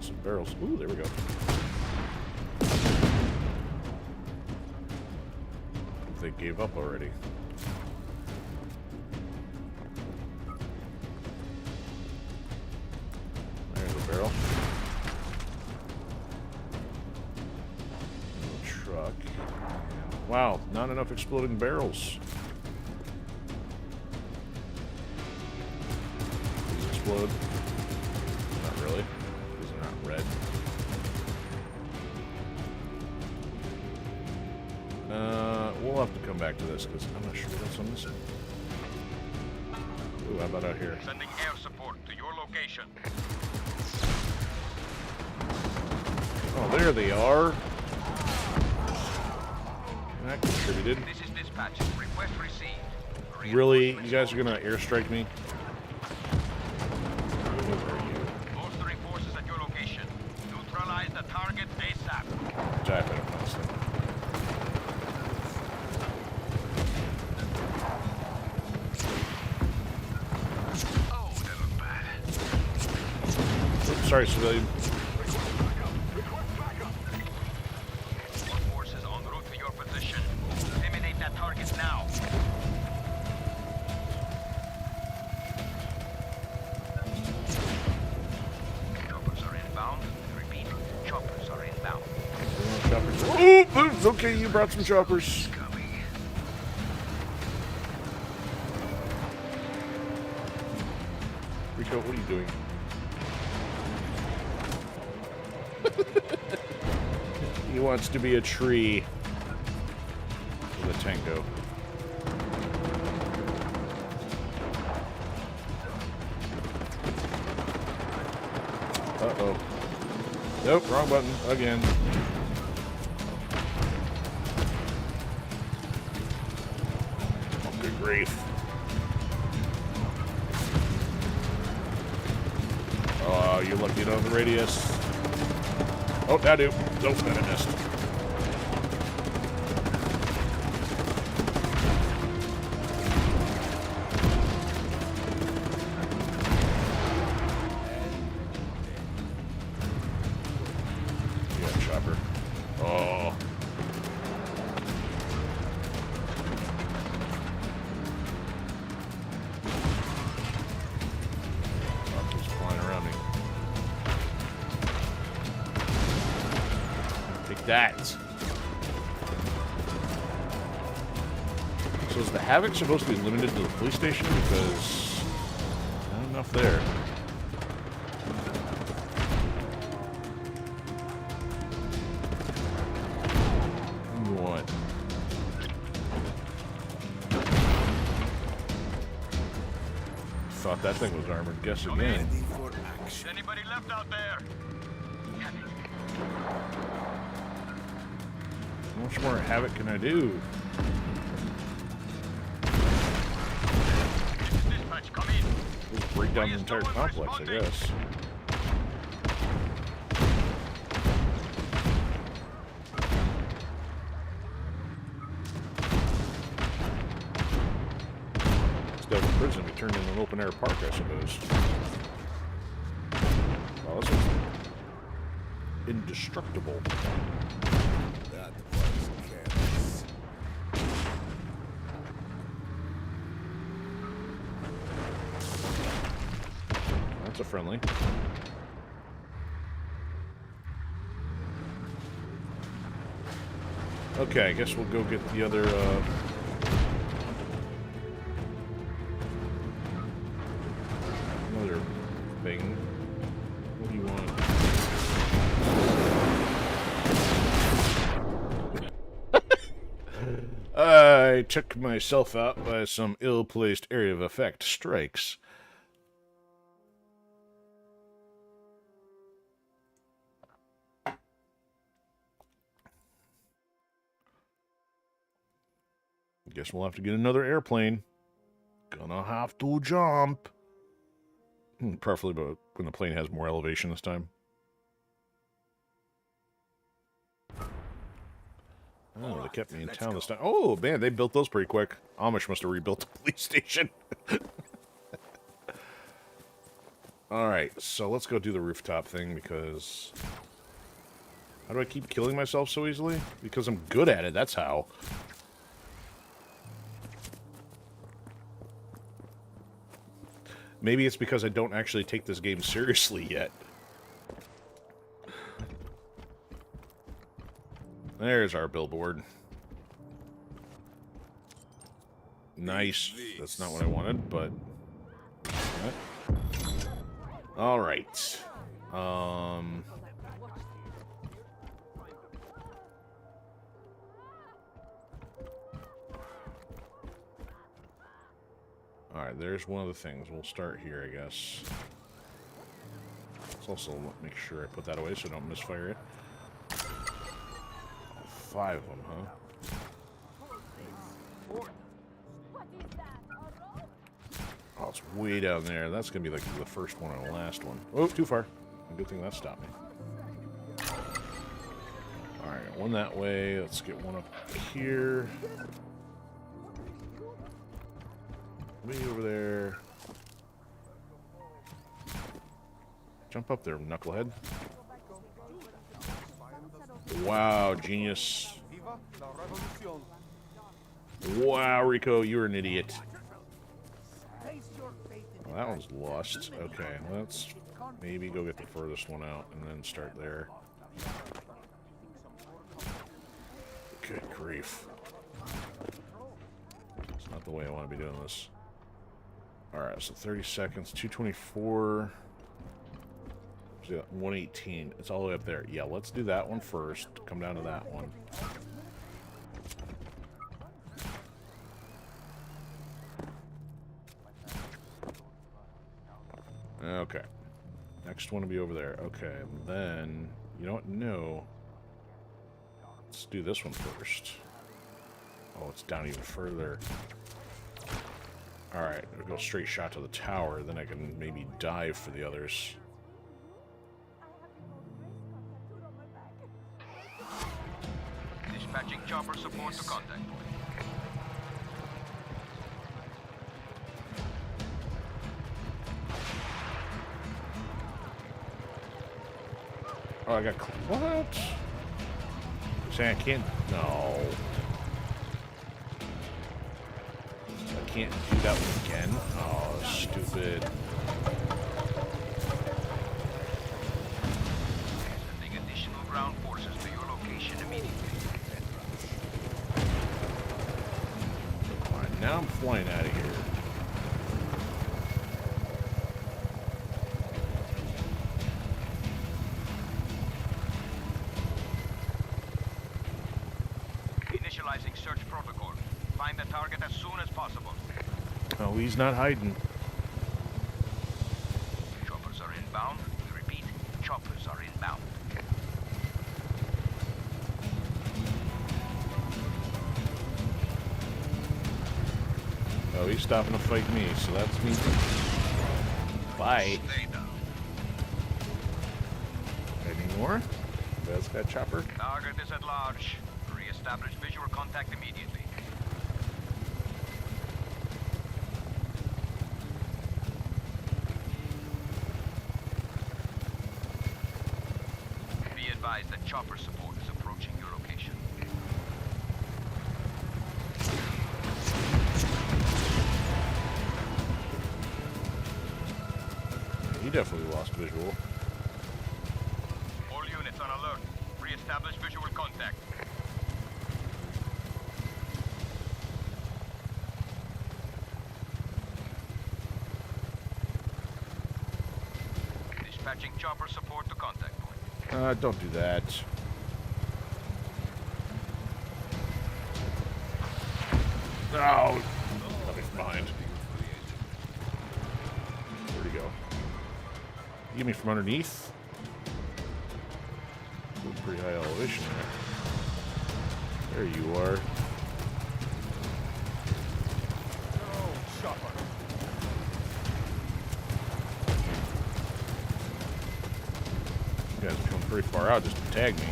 Some barrels. Ooh, there we go. They gave up already. There's a barrel. Truck. Wow, not enough exploding barrels. These explode? Not really. These are not red. We'll have to come back to this because I'm not sure what else I'm missing. Ooh, how about out here? Sending air support to your location. Oh, there they are. That contributed. This is dispatch. Request received. Really? You guys are gonna airstrike me? Bolstering forces at your location. Neutralize the target ASAP. Die if I don't notice them. Oh, that looked bad. Oops, sorry, civilian. All forces en route to your position. Eliminate that target now. Choppers are inbound. Repeat, choppers are inbound. Choppers. Oh, it's okay. You brought some choppers. Coming. Rico, what are you doing? He wants to be a tree with a tango. Uh-oh. Nope, wrong button. Again. Oh, good grief. Oh, you're lucky you don't have the radius. Oh, I do. Nope, that I missed. Yeah, chopper. Oh. Oh, keeps flying around me. Take that. So is the Havoc supposed to be limited to the police station? Because not enough there. What? Thought that thing was armored. Guess again. Ready for action. Anybody left out there? How much more Havoc can I do? Dispatch, come in. Just break down the entire complex, I guess. Instead of a prison, we turned into an open-air park, I suppose. Oh, this is indestructible. That was careless. That's a friendly. Okay, I guess we'll go get the other, another thing. What do you want? I took myself out by some ill-placed area of effect strikes. Guess we'll have to get another airplane. Gonna have to jump. Preferably but when the plane has more elevation this time. Oh, they kept me in town this time. Oh, man, they built those pretty quick. Amish must have rebuilt the police station. Alright, so let's go do the rooftop thing because... How do I keep killing myself so easily? Because I'm good at it, that's how. Maybe it's because I don't actually take this game seriously yet. There's our billboard. Nice. That's not what I wanted, but... Alright. Alright, there's one of the things. We'll start here, I guess. Let's also make sure I put that away so I don't misfire it. 5 of them, huh? Oh, it's way down there. That's going to be like the first one and the last one. Oh, too far. Good thing that stopped me. Alright, one that way. Let's get one up here. Way over there. Jump up there, knucklehead. Wow, genius. Wow, Rico, you're an idiot. Well, that one's lost. Okay, let's maybe go get the furthest one out and then start there. Good grief. It's not the way I want to be doing this. Alright, so 30 seconds, 224. 118. It's all the way up there. Yeah, let's do that one first. Come down to that one. Okay. Next one will be over there. Okay, and then... You know what? No. Let's do this one first. Oh, it's down even further. Alright, we'll go straight shot to the tower, then I can maybe dive for the others. Dispatching chopper support to contact. Oh, I got... What? Saying I can't... No. I can't do that one again? Oh, stupid. Sending additional ground forces to your location immediately. Alright, now I'm flying out of here. Initializing search protocol. Find the target as soon as possible. Oh, he's not hiding. Choppers are inbound. We repeat, choppers are inbound. Oh, he's stopping to fight me, so that's me. Bye. Stay down. Any more? That's got chopper. Target is at large. Re-establish visual contact immediately. Be advised that chopper support is approaching your location. He definitely lost visual. All units on alert. Re-establish visual contact. Dispatching chopper support to contact point. Don't do that. No! Nothing from behind. Where'd he go? You get me from underneath? Pretty high elevation there. There you are. You guys are coming pretty far out just to tag me.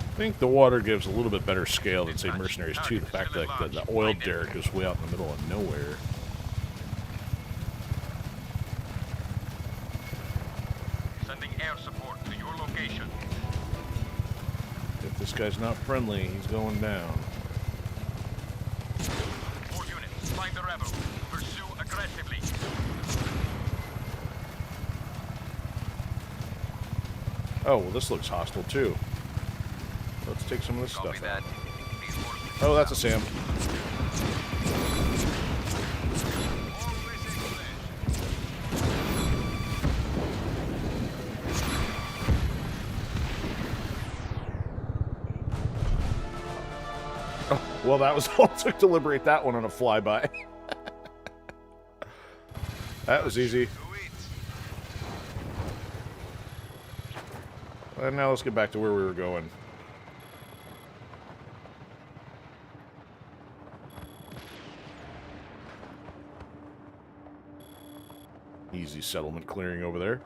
I think the water gives a little bit better scale than, say, Mercenaries 2. The fact that the oil derrick is way out in the middle of nowhere. Sending air support to your location. If this guy's not friendly, he's going down. All units, find the rebel. Pursue aggressively. Oh, well, this looks hostile, too. Let's take some of this Copy stuff out. that. Oh, that's a Sam. Oh, well, that was all it took to liberate that one on a flyby. That was easy. And now let's get back to where we were going. Easy settlement clearing over there.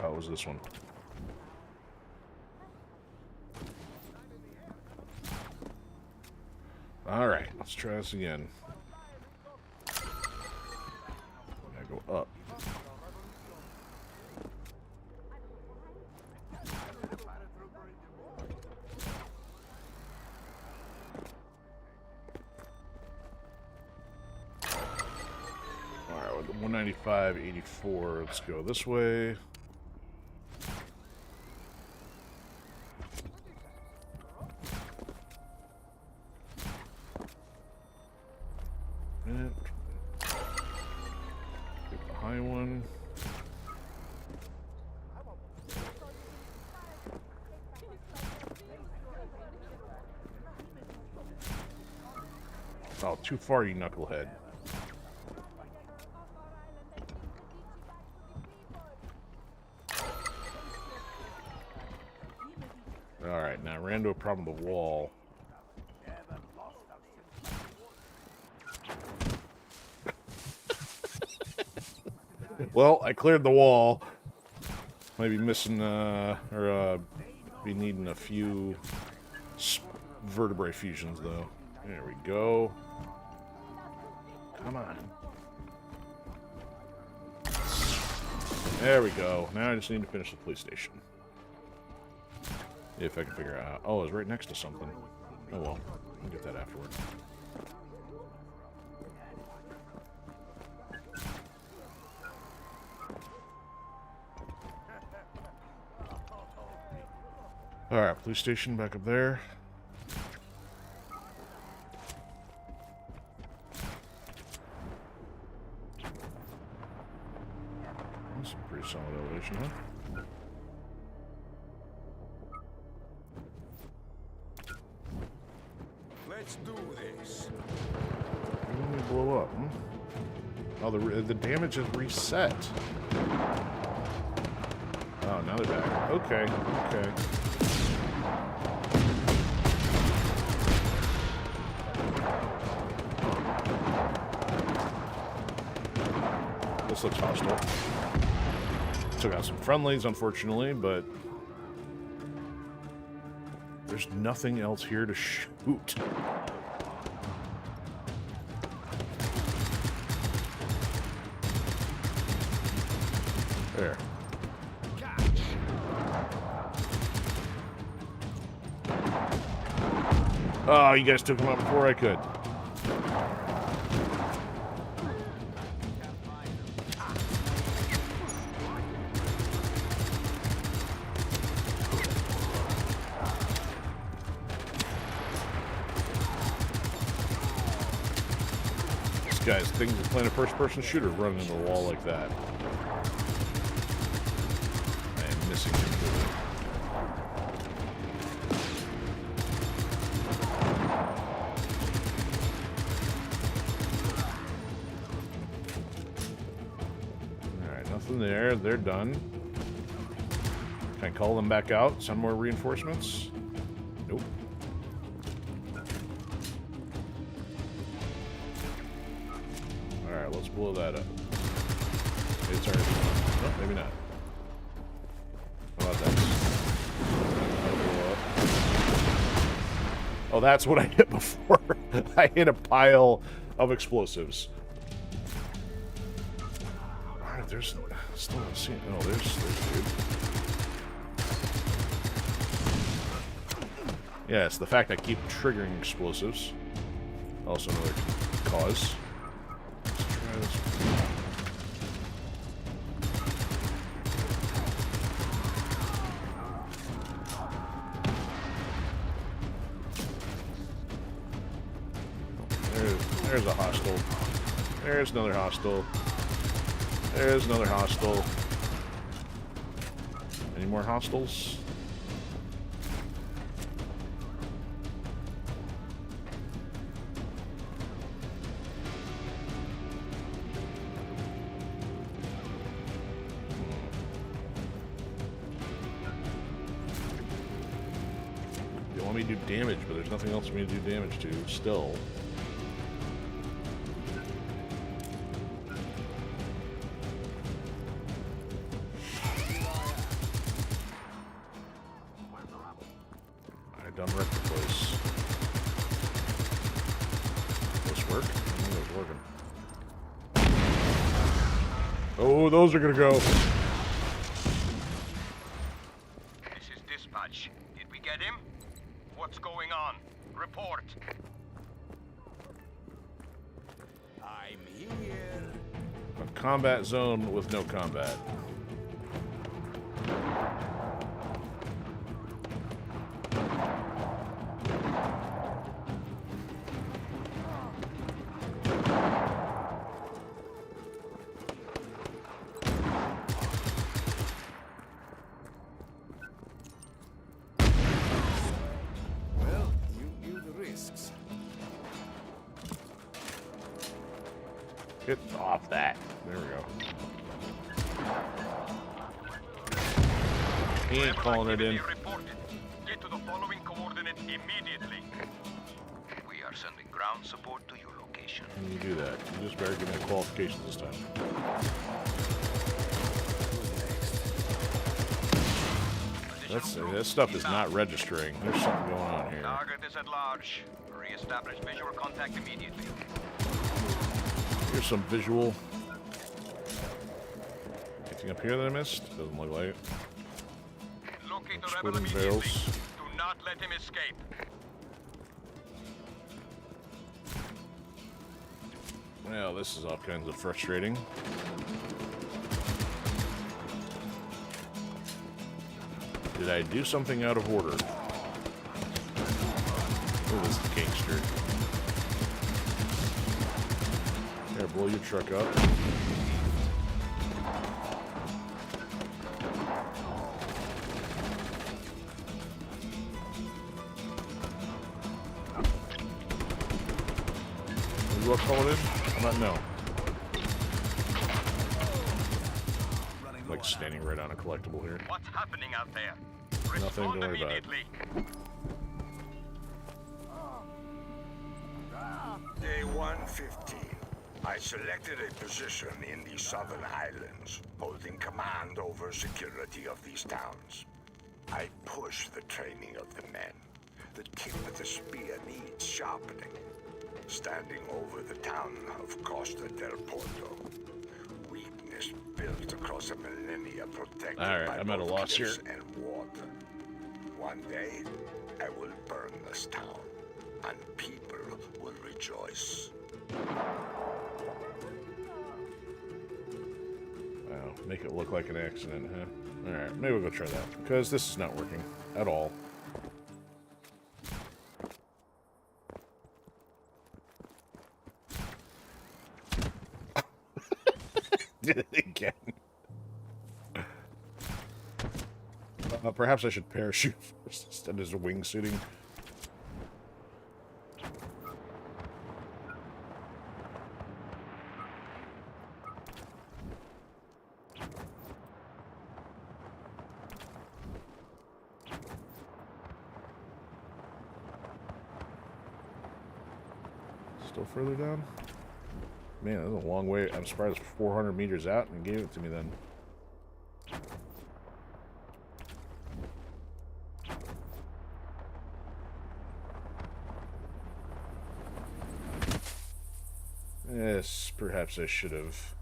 Oh, it was this one. Alright, let's try this again. I go up. 95, 84. Let's go this way. And get the high one. Oh, too far, you knucklehead. Alright, now I ran into a problem with the wall. Well, I cleared the wall. Might be missing, be needing a few vertebrae fusions, though. There we go. Come on. There we go. Now I just need to finish the police station. If I can figure it out. Oh, it's right next to something. Oh well. I'll get that afterward. Alright, police station back up there. That's a pretty solid elevation, huh? Let's do this. Why didn't they blow up? Hmm? Oh, the damage is reset. Oh, now they're back. Okay, okay. This looks hostile. Took out some friendlies, unfortunately, but there's nothing else here to shoot. There. Oh, you guys took him out before I could. Guys, things that playing a first-person shooter running into the wall like that. I am missing completely. Alright, nothing there. They're done. Can I call them back out? Send more reinforcements? Nope. Alright, let's blow that up. It's already... No, maybe not. How about that? Blow up. Oh, that's what I hit before. I hit a pile of explosives. Alright, there's... Still not seeing... Oh, there's dude. Yeah, it's the fact I keep triggering explosives. Also another cause. There's a hostile. There's another hostile. There's another hostile. Any more hostiles? They want me to do damage, but there's nothing else for me to do damage to still. Done wrecked the place. This work? I don't think it's working. Oh, those are gonna go. This is dispatch. Did we get him? What's going on? Report. I'm here. combat zone with no combat. Well, you knew the risks. Get off that. There we go. He ain't calling it in. Reported. Get to the following coordinates immediately. We are sending ground support to your location. When you do that, you just better give me the qualifications this time. This stuff is not registering. There's something going on here. Target is at large. Re-establish visual contact immediately. Here's some visual. Anything up here that I missed? Doesn't look like it. Locate the rebel Exploding immediately. barrels. Do not let him escape. Well, this is all kinds of frustrating. Did I do something out of order? Oh, this gangster. There, blow your truck up. You want to call it in? I'm not, no. Like standing right on a collectible here. What's happening out there? Nothing, Respond don't worry about it. immediately. Day 115. I selected a position in the Southern Highlands, holding command over security of these towns. I push the training of the men. The tip of the spear needs sharpening. Standing over the town of Costa del Porto. Weakness built across a millennia protected All right, by I'm at a both loss cliffs here. and water. One day, I will burn this town, and people will rejoice. Wow, make it look like an accident, huh? Alright, maybe we'll go try that. Because this is not working at all. Did it again. Perhaps I should parachute first instead of wingsuiting. Still further down? Man, that's a long way. I'm surprised it's 400 meters out and gave it to me then. Yes, perhaps I should have.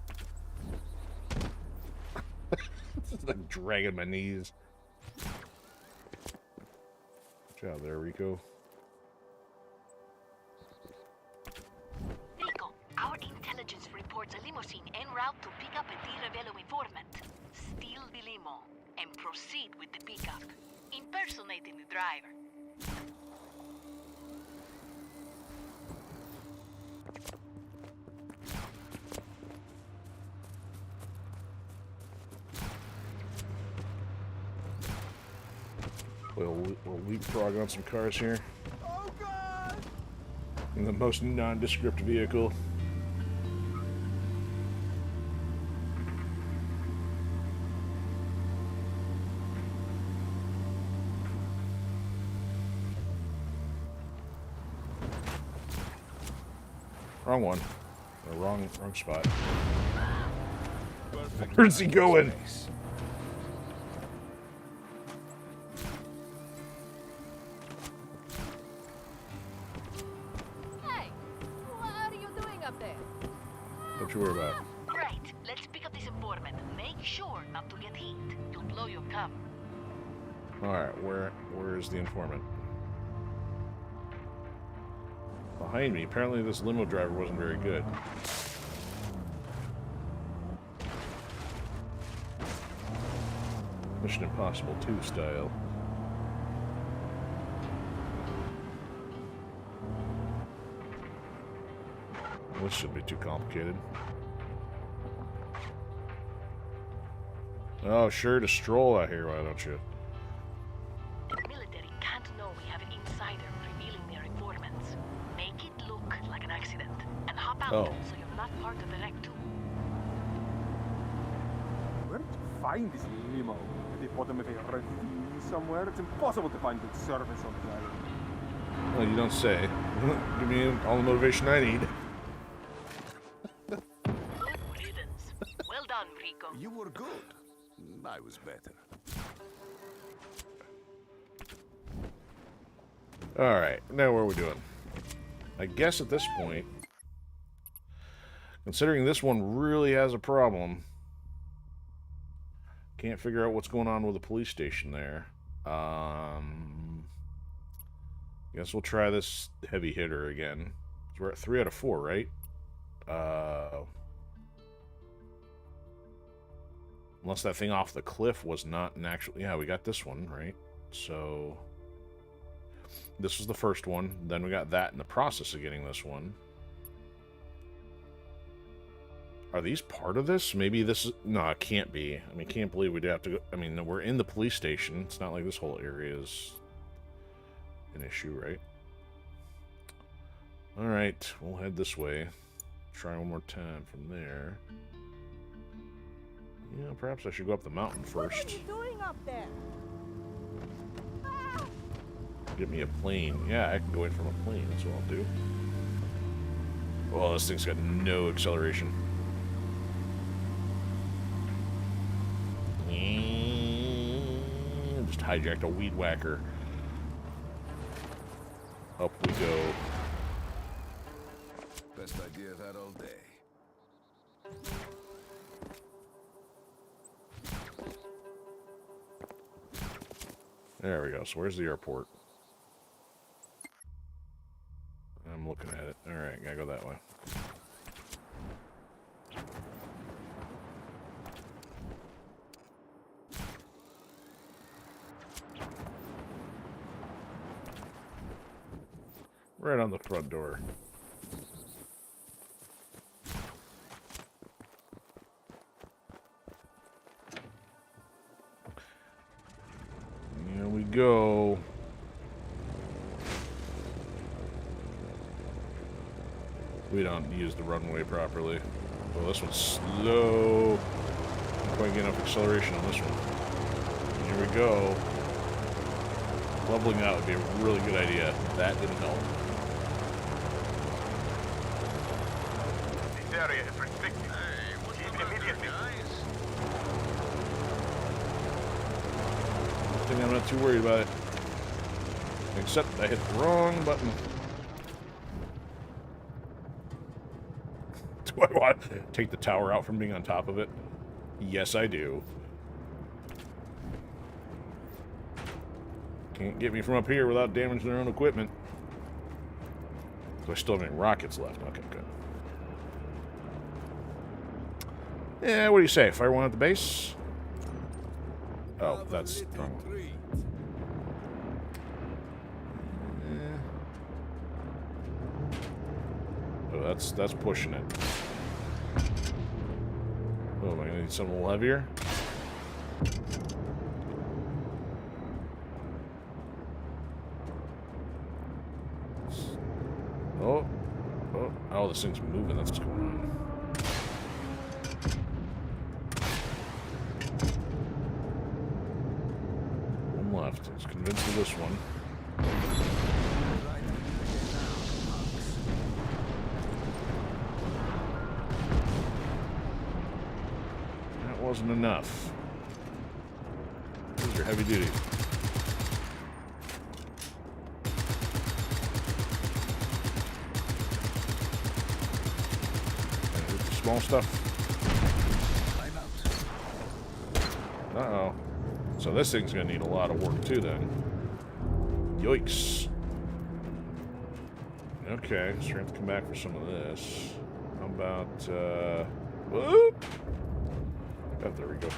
It's like dragging my knees. Good job there, Rico. Rico, our intelligence reports a limousine en route to pick up a TheEnforcerOS informant. Steal the limo and proceed with the pickup, impersonating the driver. We'll leapfrog on some cars here. Oh God! In the most nondescript vehicle. Wrong one. Wrong spot. Where's he going? Hey, what are you doing up there? Don't you worry about it. Right, let's pick up this informant. Make sure not to get hit. You'll blow your cover. Alright, where is the informant? Behind me. Apparently this limo driver wasn't very good. Mission Impossible 2 style. This shouldn't be too complicated. Oh, sure, to stroll out here, why don't you? The military can't know we have an insider revealing their informants. Make it look like an accident, and hop out so you're not part of the wreck too. Where did you find this limo? At the bottom of a ravine somewhere? It's impossible to find good service on the island. Well, you don't say. Give me all the motivation I need. Good riddance. Well done, Rico. You were good. I was better. Alright, now what are we doing? I guess at this point, considering this one really has a problem, can't figure out what's going on with the police station there. Guess we'll try this heavy hitter again. We're at 3 out of 4, right? Unless that thing off the cliff was not an actual... Yeah, we got this one, right? So... This was the first one. Then we got that in the process of getting this one. Are these part of this? Maybe this is... No, it can't be. I mean, can't believe we'd have to go... I mean, we're in the police station. It's not like this whole area is an issue, right? Alright, we'll head this way. Try one more time from there. Yeah, perhaps I should go up the mountain first. What are you doing up there? Get me a plane. Yeah, I can go in from a plane. That's what I'll do. Well, this thing's got no acceleration. Just hijacked a weed whacker. Up we go. Best idea I've had all day. There we go. So where's the airport? I'm looking at it. Alright, gotta go that way. Right on the front door. Here we go. We don't use the runway properly. Well, this one's slow. Not quite get enough acceleration on this one. Here we go. Leveling out would be a really good idea. That didn't help. This area is restricted. Hey, what's the matter, guys? I think I'm not too worried about it. Except I hit the wrong button. Do I want to take the tower out from being on top of it? Yes, I do. Can't get me from up here without damaging their own equipment. So I still have any rockets left. Okay, good. Yeah, what do you say? Fire one at the base? Oh, that's wrong. Oh, that's pushing it. Oh, am I gonna need something a little heavier? Oh, this thing's moving. That's what's going on. One left. It's convinced of this one. That wasn't enough. These are heavy duty. Small stuff. Uh-oh. So this thing's gonna need a lot of work too then. Yikes. Okay, so we're gonna have to come back for some of this. How about whoop! Oh, there we go.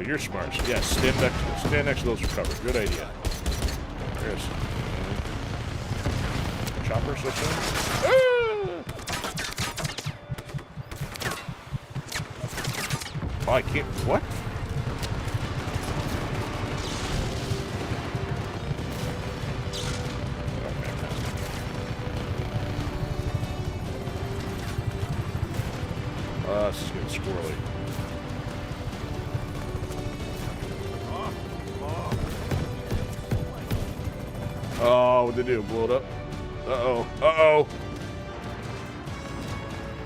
you're smart. So, yeah, stand next to those for cover. Good idea. There's chopper switch in. Oh, I can't. What? This is getting squirrely. Oh, what'd they do? Blow it up? Uh-oh. Uh-oh.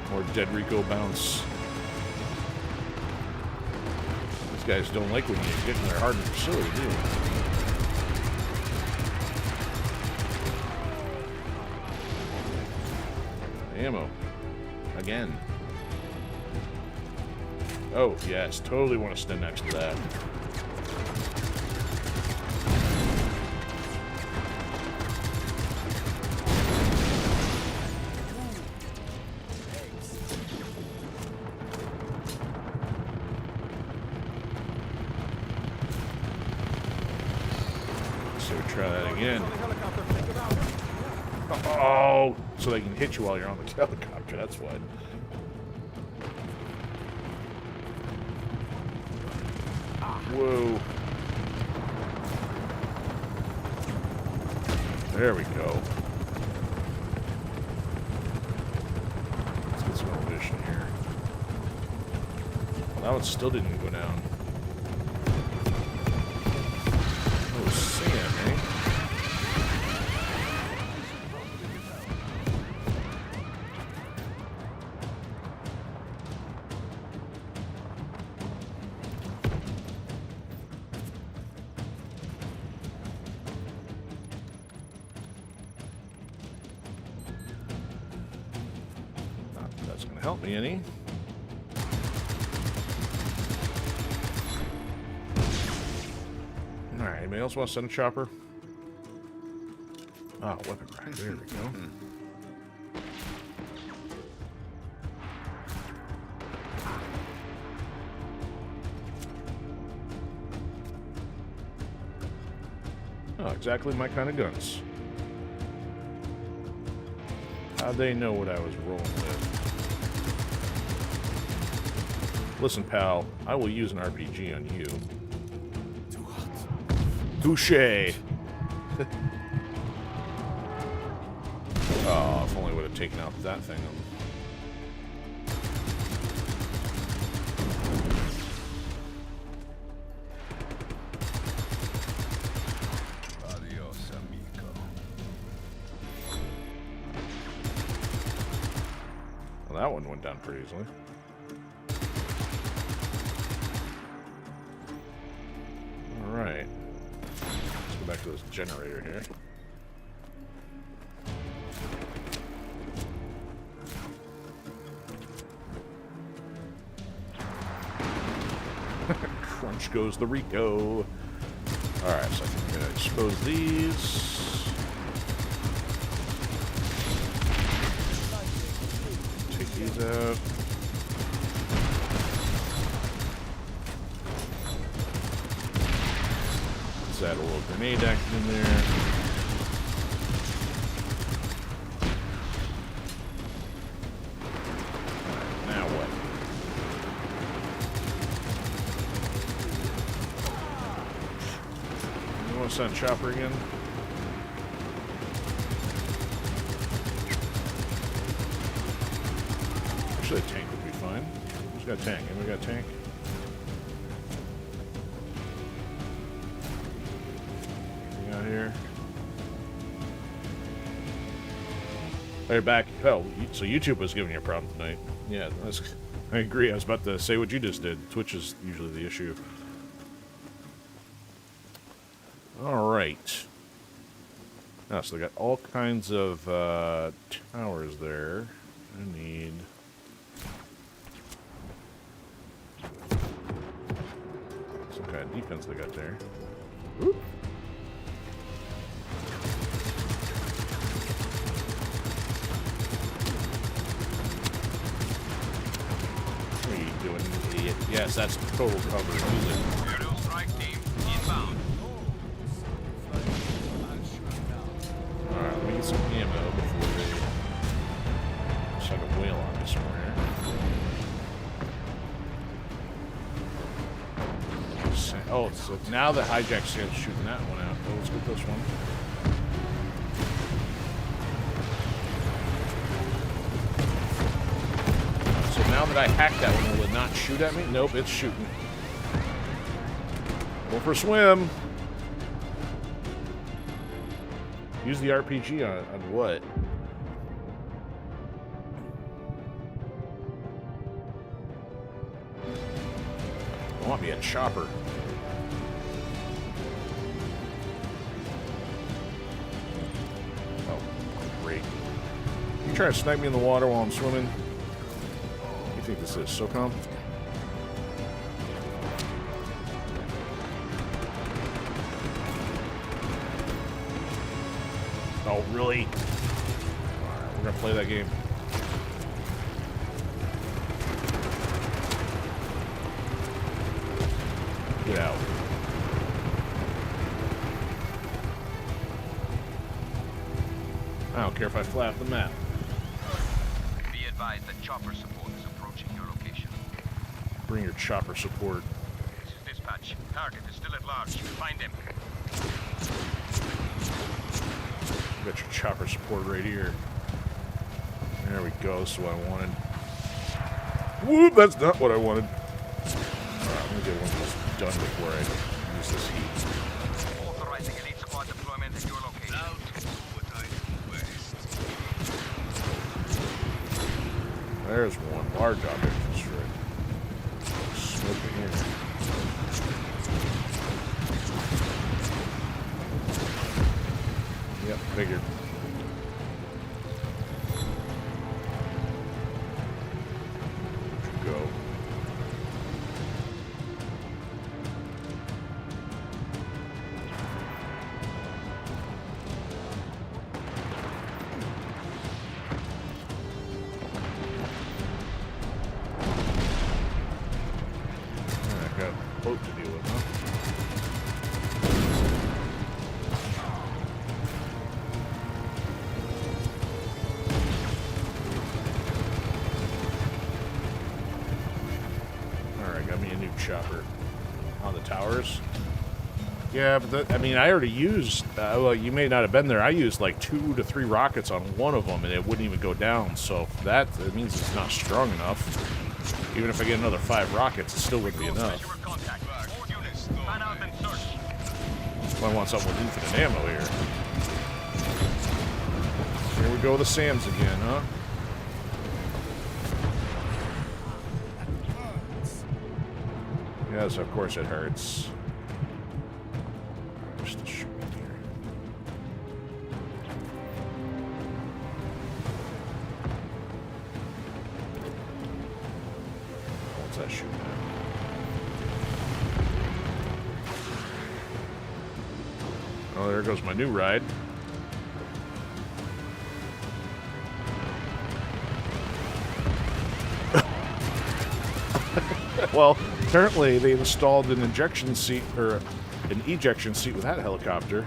More dead Rico bounce. These guys don't like when you get in their hardened facility, do they? Ammo. Again. Oh, yes. Totally want to stand next to that. So try that again. Oh, so they can hit you while you're on the helicopter. That's what. Whoa. There we go. Let's get some elevation here. Well, that one still didn't go down. Oh, sand, eh? Help me any. Alright, anybody else want to send a chopper? Oh, weapon rack. There we go. Oh, exactly my kind of guns. How'd they know what I was rolling with? Listen, pal, I will use an RPG on you. Too hot. Touché! Oh, if only I would have taken out that thing. Adios, amigo. Well, that one went down pretty easily. Alright. Let's go back to this generator here. Crunch goes the Rico. Alright, so I'm going to expose these. Take these out. Let's add a little grenade action in there. Alright, now what? You want to send chopper again? Actually, a tank would be fine. Who's got a tank? Anybody got a tank? Here. Hey, back. Hell, so YouTube was giving you a problem tonight. Yeah, I agree. I was about to say what you just did. Twitch is usually the issue. Alright. Oh, so they got all kinds of towers there. I need... some kind of defense they got there. Oop. Yes, that's total cover. Use it. some ammo before they decide to whale on me somewhere. Oh, so now the hijack Sam's shooting that one out. Oh, let's get this one. So now that I hacked that one, will it not shoot at me? Nope, it's shooting. Go for a swim. Use the RPG on what? I want me a chopper. Oh, great. You trying to snipe me in the water while I'm swimming? What do you think this is, SOCOM? Oh, really? Alright, we're gonna play that game. Get out. I don't care if I fly off the map. Be advised that chopper support is approaching your location. Bring your chopper support. This is dispatch. Target is still at large. Find him. Got your chopper support right here. There we go. That's what I wanted. Whoop! That's not what I wanted. Alright, I'm gonna get one of those done before I use this heat. Authorizing elite squad deployment at your location. Now to overtime west. There's one large object destroyed. Smoke in here. Yep, figured. Go. Alright, got a boat to deal with, huh? Chopper on the towers. Yeah, but I mean, I already used. Well, you may not have been there. I used like 2 to 3 rockets on one of them, and it wouldn't even go down. So that means it's not strong enough. Even if I get another 5 rockets, it still wouldn't be enough. I want something with infinite ammo here. Here we go with the SAMs again, huh? Yes, of course it hurts. Just a shoot here. What's that shooting at? Oh, there goes my new ride. Well, apparently they installed an injection seat, or an ejection seat with that helicopter.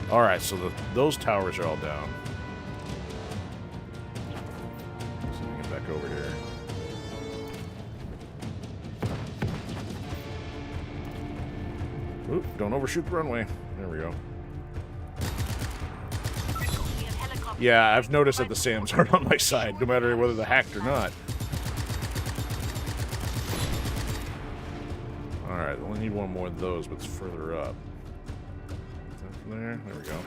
Alright, so those towers are all down. So we get back over here. Oop, don't overshoot the runway. There we go. Yeah, I've noticed that the SAMs aren't on my side, no matter whether they're hacked or not. Alright, I only need one more of those, but it's further up. Is that from there? There we go.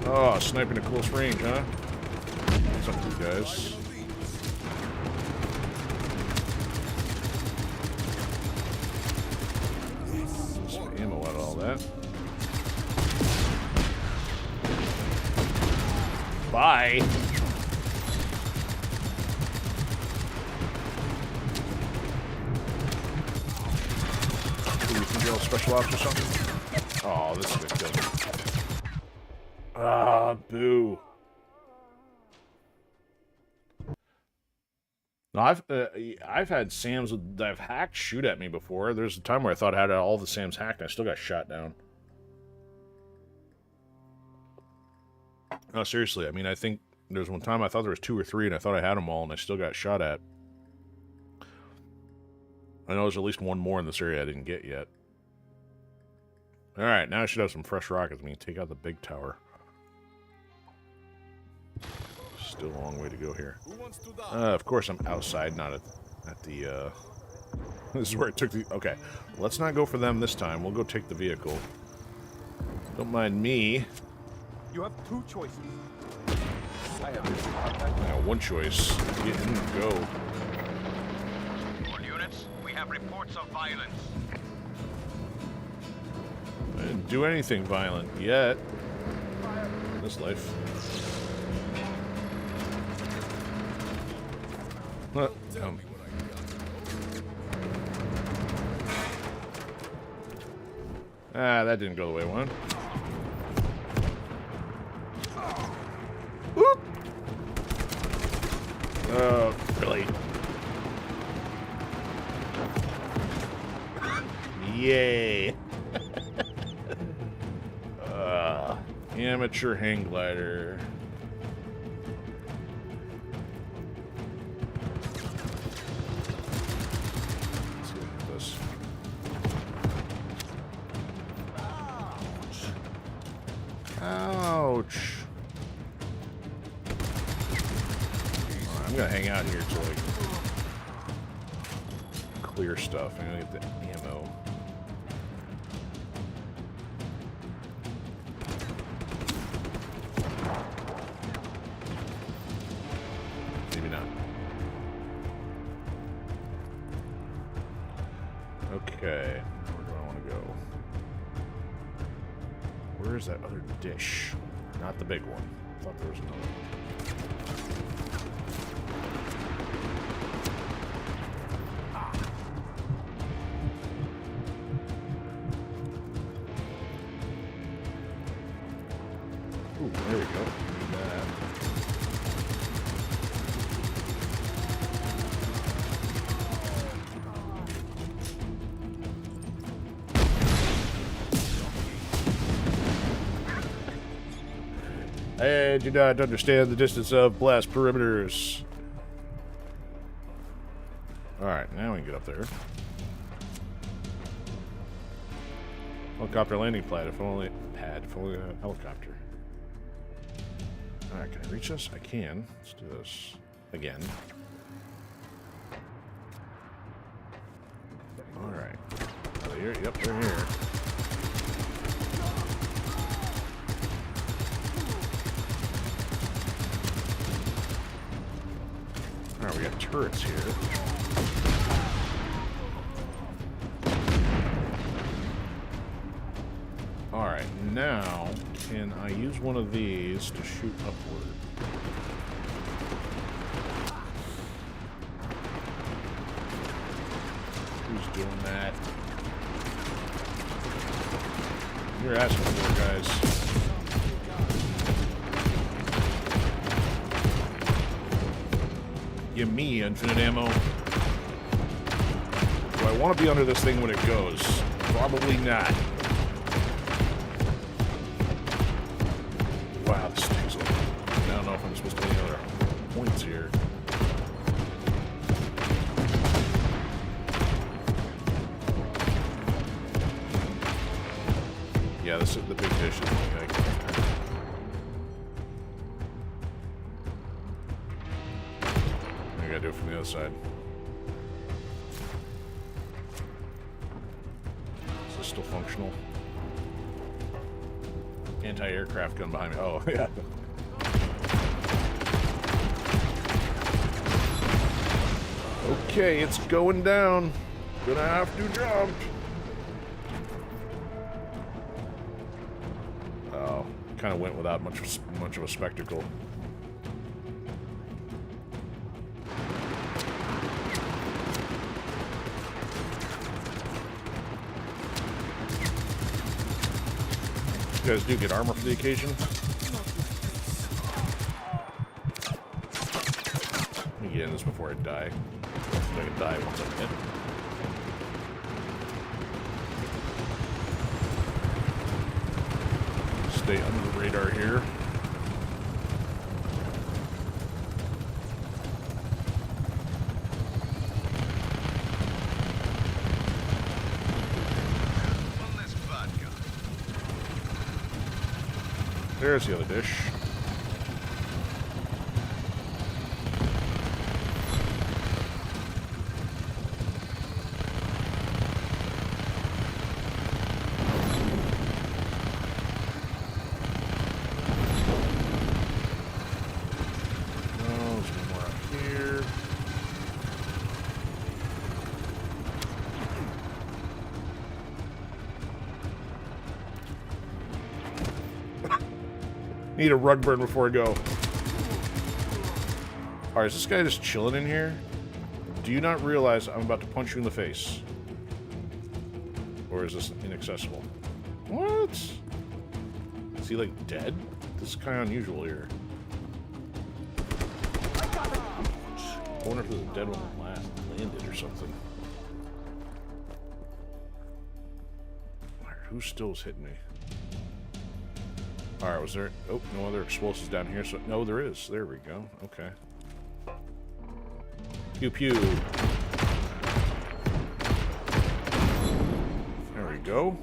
Oh, sniping at close range, huh? What's up, you guys? Some ammo out of all that. Bye. Do you think you're all special ops or something? Oh, this is gonna kill me. Ah, boo. No, I've had SAMs that I've hacked shoot at me before. There's a time where I thought I had all the SAMs hacked and I still got shot down. No, seriously. I mean, I think there's one time I thought there was 2 or 3 and I thought I had them all and I still got shot at. I know there's at least one more in this area I didn't get yet. Alright, now I should have some fresh rockets. We can take out the big tower. Still a long way to go here. Of course I'm outside, not at the, This is where it took the... Okay, let's not go for them this time. We'll go take the vehicle. Don't mind me. You have 2 choices. I have this. Now, one choice. Get in and go. All units, we have reports of violence. I didn't do anything violent yet. In this life. Ah, that didn't go the way I wanted. Whoop! Oh, really? Yay! Amateur hang glider. Let's see what this. Ouch! I'm gonna hang out here to like clear stuff. I'm gonna get the ammo. Maybe not. Okay, where do I want to go? Where is that other dish? Not the big one. I thought there was another one. Ooh, there we go. Need that. I do not understand the distance of blast perimeters. Alright, now we can get up there. Helicopter landing pad, if only a helicopter. Alright, can I reach this? I can. Let's do this again. Alright. Oh, here, yep, they're here. Alright, we got turrets here. Alright, now can I use one of these to shoot upward? Who's doing that? You're asking for it, guys. Give me infinite ammo. Do I want to be under this thing when it goes? Probably not. Wow, this thing's like... I don't know if I'm supposed to have any other points here. Yeah, this is the big dish. I gotta do it from the other side. Is this still functional? Anti-aircraft gun behind me. Oh, yeah. Okay, it's going down. Gonna have to jump. Oh, kind of went without much of a spectacle. You guys do get armor for the occasion? Let me get in this before I die. So I can die once I'm hit. Stay under the radar here. There's the other dish. Need a rug burn before I go. Alright, is this guy just chilling in here? Do you not realize I'm about to punch you in the face? Or is this inaccessible? What? Is he, like, dead? This is kind of unusual here. I wonder if there's a dead one that last landed or something. Alright, who still is hitting me? Alright, was there... Oh, no other explosives down here. So no, there is. There we go. Okay. Pew pew. There we go.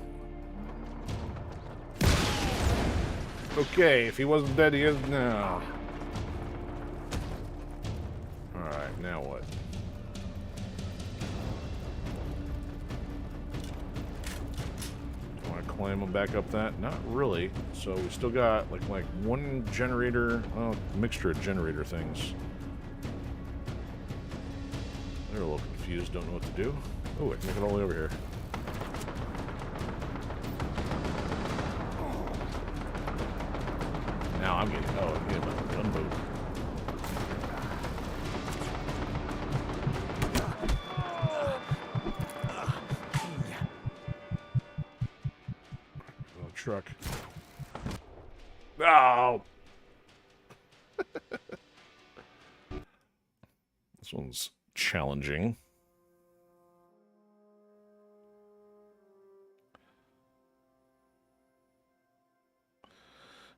Okay, if he wasn't dead, he is now. Alright, now what? Climb them back up that? Not really. So we still got like one generator, well, mixture of generator things. They're a little confused, don't know what to do. Oh, I can make it all the way over here. Now I'm getting, oh, I'm getting my gunboat. Truck. Oh! This one's challenging.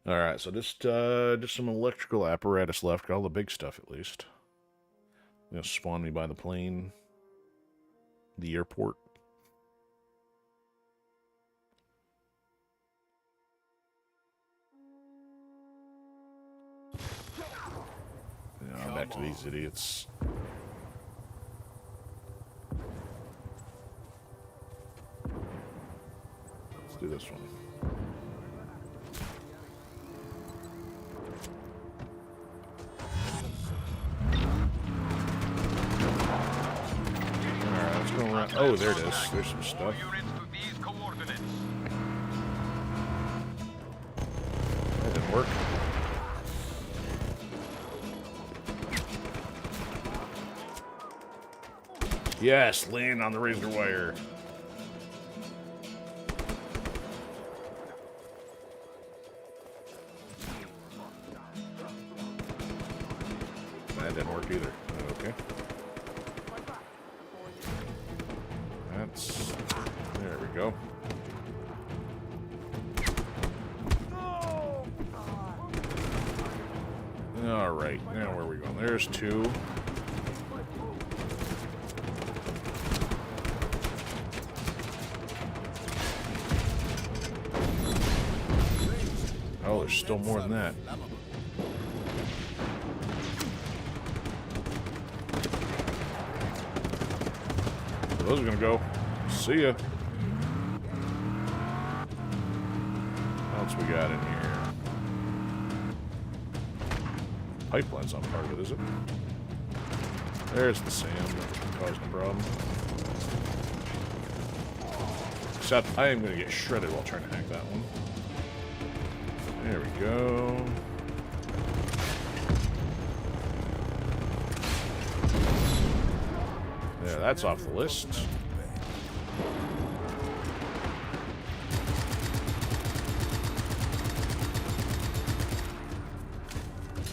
Alright, so just some electrical apparatus left. Got all the big stuff at least. Gonna spawn me by the plane. The airport. Back to these idiots. Let's do this one. Alright, let's go around. Oh, there it is. There's some stuff. That didn't work. Yes, land on the razor wire. That didn't work either. Okay. That's... There we go. Alright, now where are we going? There's two. Oh, there's still more than that. So those are gonna go. See ya. What else we got in here? Pipeline's not part of it, is it? There's the sand. That caused a problem. Except I am gonna get shredded while trying to hack that one. There we go. There, that's off the list.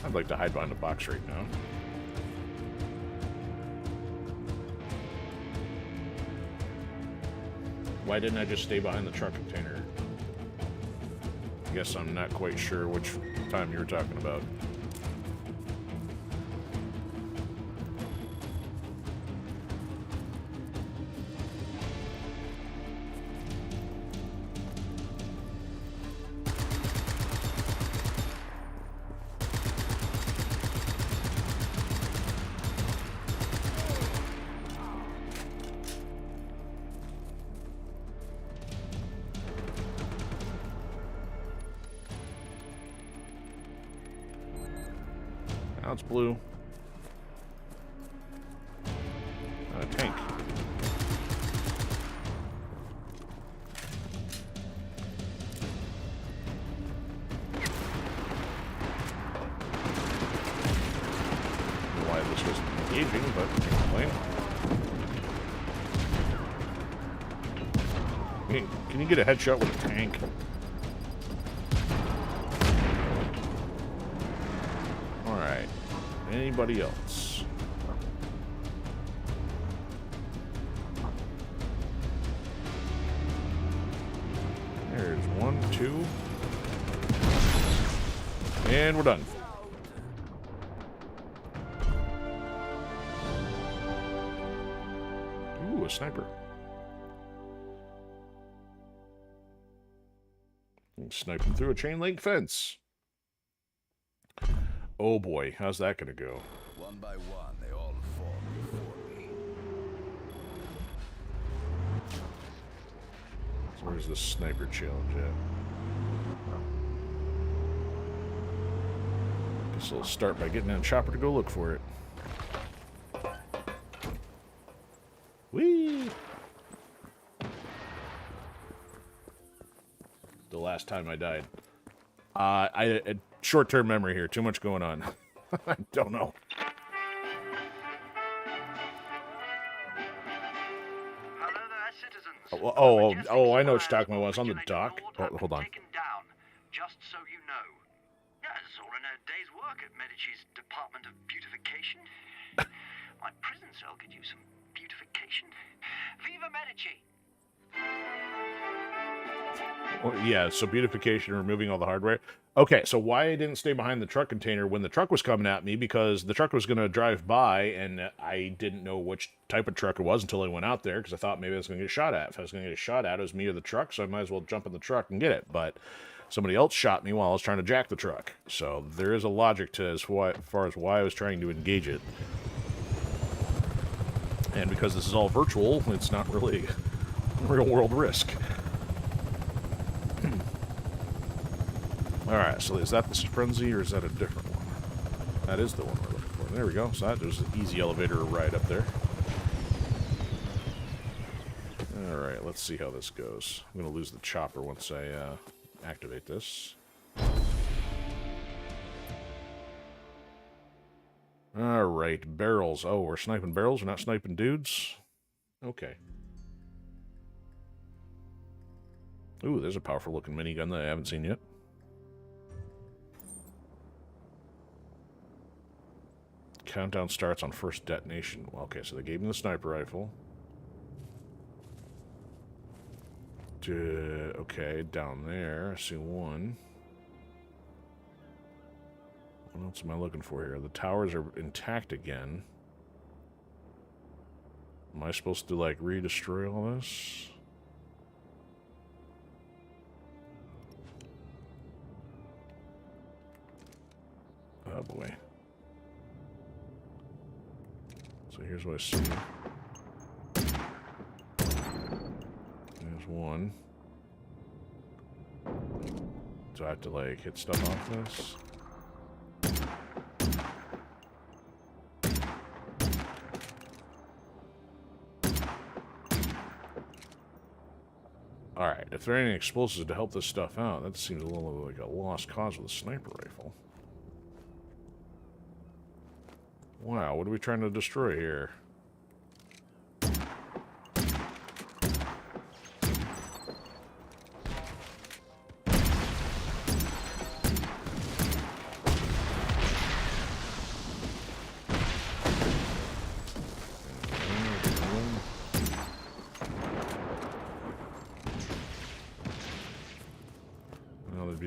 I'd like to hide behind a box right now. Why didn't I just stay behind the truck container? I guess I'm not quite sure which time you were talking about. Now it's blue. A tank. I don't know why this was engaging, but I can't complain. Hey, can you get a headshot with a tank? Anybody else? There's 1, 2. And we're done. Ooh, a sniper. Sniping through a chain link fence. Oh boy, how's that gonna go? One by one, they all fall before me. So where's the sniper challenge at? Guess I'll start by getting on chopper to go look for it. Whee! The last time I died. I short-term memory here. Too much going on. I don't know. Hello there, citizens. Oh, I know what you're talking about. It's on the dock. Oh, hold on. Taken down, just so you know. Yeah, it's all in a day's work at Medici's Department of Beautification. My prison cell could use some beautification. Viva Medici! Well, yeah, so beautification, removing all the hardware. Okay, so why I didn't stay behind the truck container when the truck was coming at me, because the truck was going to drive by, and I didn't know which type of truck it was until I went out there, because I thought maybe I was going to get shot at. If I was going to get shot at, it was me or the truck, so I might as well jump in the truck and get it. But somebody else shot me while I was trying to jack the truck. So there is a logic to as far as why I was trying to engage it. And because this is all virtual, it's not really a real-world risk. Alright, so is that the frenzy or is that a different one? That is the one we're looking for. There we go. So there's an easy elevator ride up there. Alright, let's see how this goes. I'm going to lose the chopper once I activate this. Alright, barrels. Oh, we're sniping barrels? We're not sniping dudes? Okay. Ooh, there's a powerful looking minigun that I haven't seen yet. Countdown starts on first detonation. Okay, so they gave me the sniper rifle. Okay, down there, I see one. What else am I looking for here? The towers are intact again. Am I supposed to, like, re-destroy all this? Oh, boy. So here's what I see. There's one. Do I have to, like, hit stuff off this? Alright, if there are any explosives to help this stuff out, that seems a little like a lost cause with a sniper rifle. Wow, what are we trying to destroy here?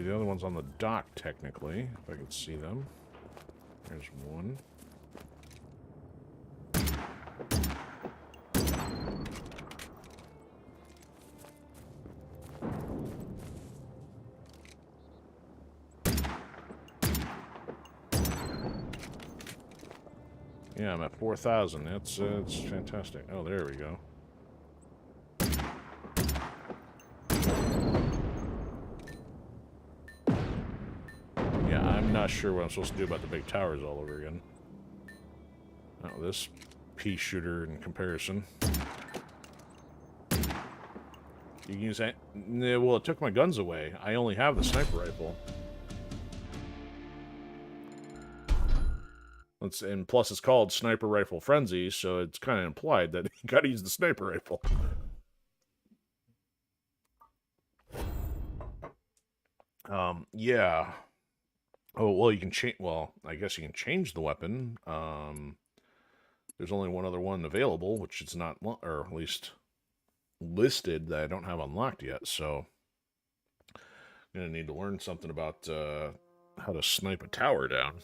see the other ones on the dock, technically, if I can see them. There's one. Yeah, I'm at 4,000. That's fantastic. Oh, there we go. Yeah, I'm not sure what I'm supposed to do about the big towers all over again. Oh, this pea shooter in comparison. You can use that. Well, it took my guns away. I only have the sniper rifle. And plus, it's called Sniper Rifle Frenzy, so it's kind of implied that you gotta use the sniper rifle. Yeah. Oh, well, you can change. Well, I guess you can change the weapon. There's only one other one available, which is not, or at least listed, that I don't have unlocked yet. So I'm gonna need to learn something about how to snipe a tower down.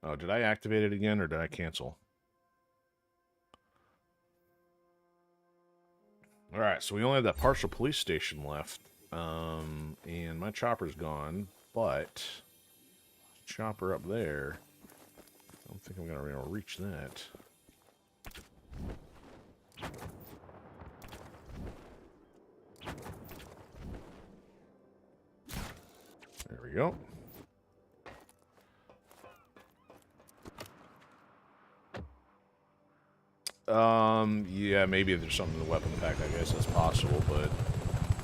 Oh, did I activate it again, or did I cancel? Alright, so we only have that partial police station left. And my chopper's gone, but chopper up there, I don't think I'm going to be able to reach that. There we go. Yeah, maybe there's something in the weapon pack, I guess that's possible, but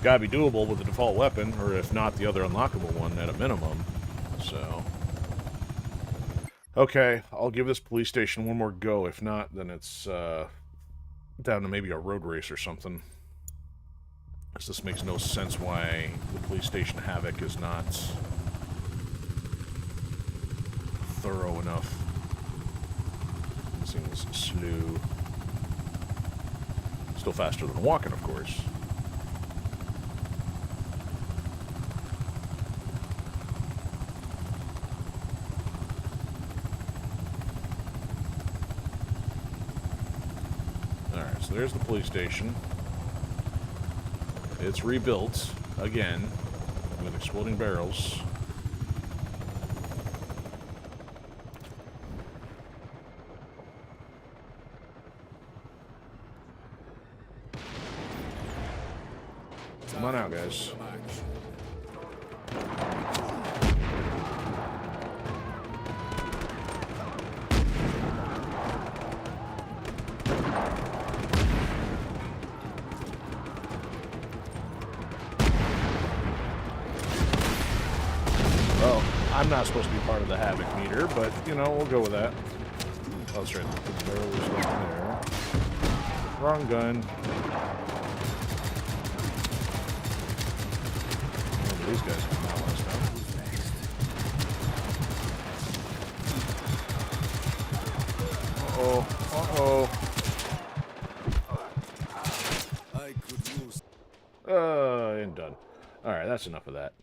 gotta be doable with the default weapon, or if not, the other unlockable one at a minimum, so. Okay, I'll give this police station one more go. If not, then it's, down to maybe a road race or something. Because this makes no sense why the police station Havoc is not thorough enough. This thing is slow. Still faster than walking, of course. Alright, so there's the police station. It's rebuilt, again, with exploding barrels. Come on out, guys. Well, I'm not supposed to be part of the Havoc meter, but, you know, we'll go with that. Oh, that's right. The barrel was right there. Wrong gun. These guys come out last time. Uh-oh. Uh-oh. And done. Alright, that's enough of that.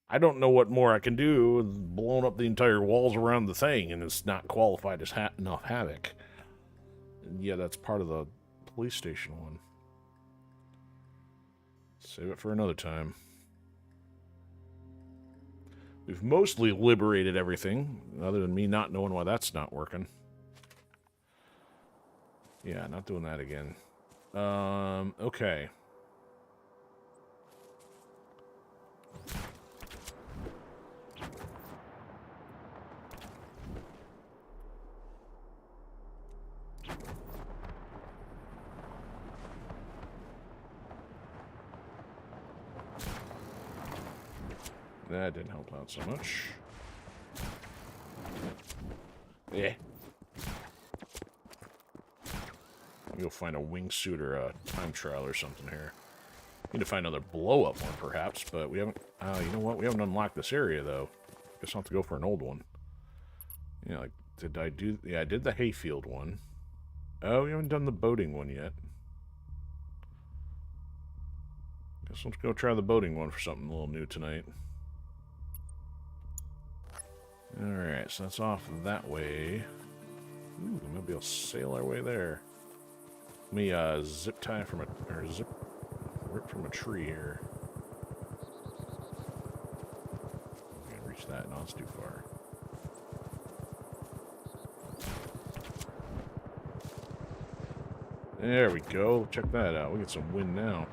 I don't know what more I can do. Blown up the entire walls around the thing, and it's not qualified as enough Havoc. And yeah, that's part of the police station one. Save it for another time. We've mostly liberated everything, other than me not knowing why that's not working. Yeah, not doing that again. Okay. That didn't help out so much. Yeah. Go find a wingsuit or a time trial or something here. Need to find another blow-up one, perhaps, but we haven't... you know what? We haven't unlocked this area, though. Guess I'll have to go for an old one. Yeah, like, did I do... Yeah, I did the hayfield one. Oh, we haven't done the boating one yet. Guess let's go try the boating one for something a little new tonight. Alright, so that's off that way. Ooh, maybe we'll sail our way there. Let me zip tie from zip rip from a tree here. Can't reach that, no, it's too far. There we go. Check that out. We get some wind now.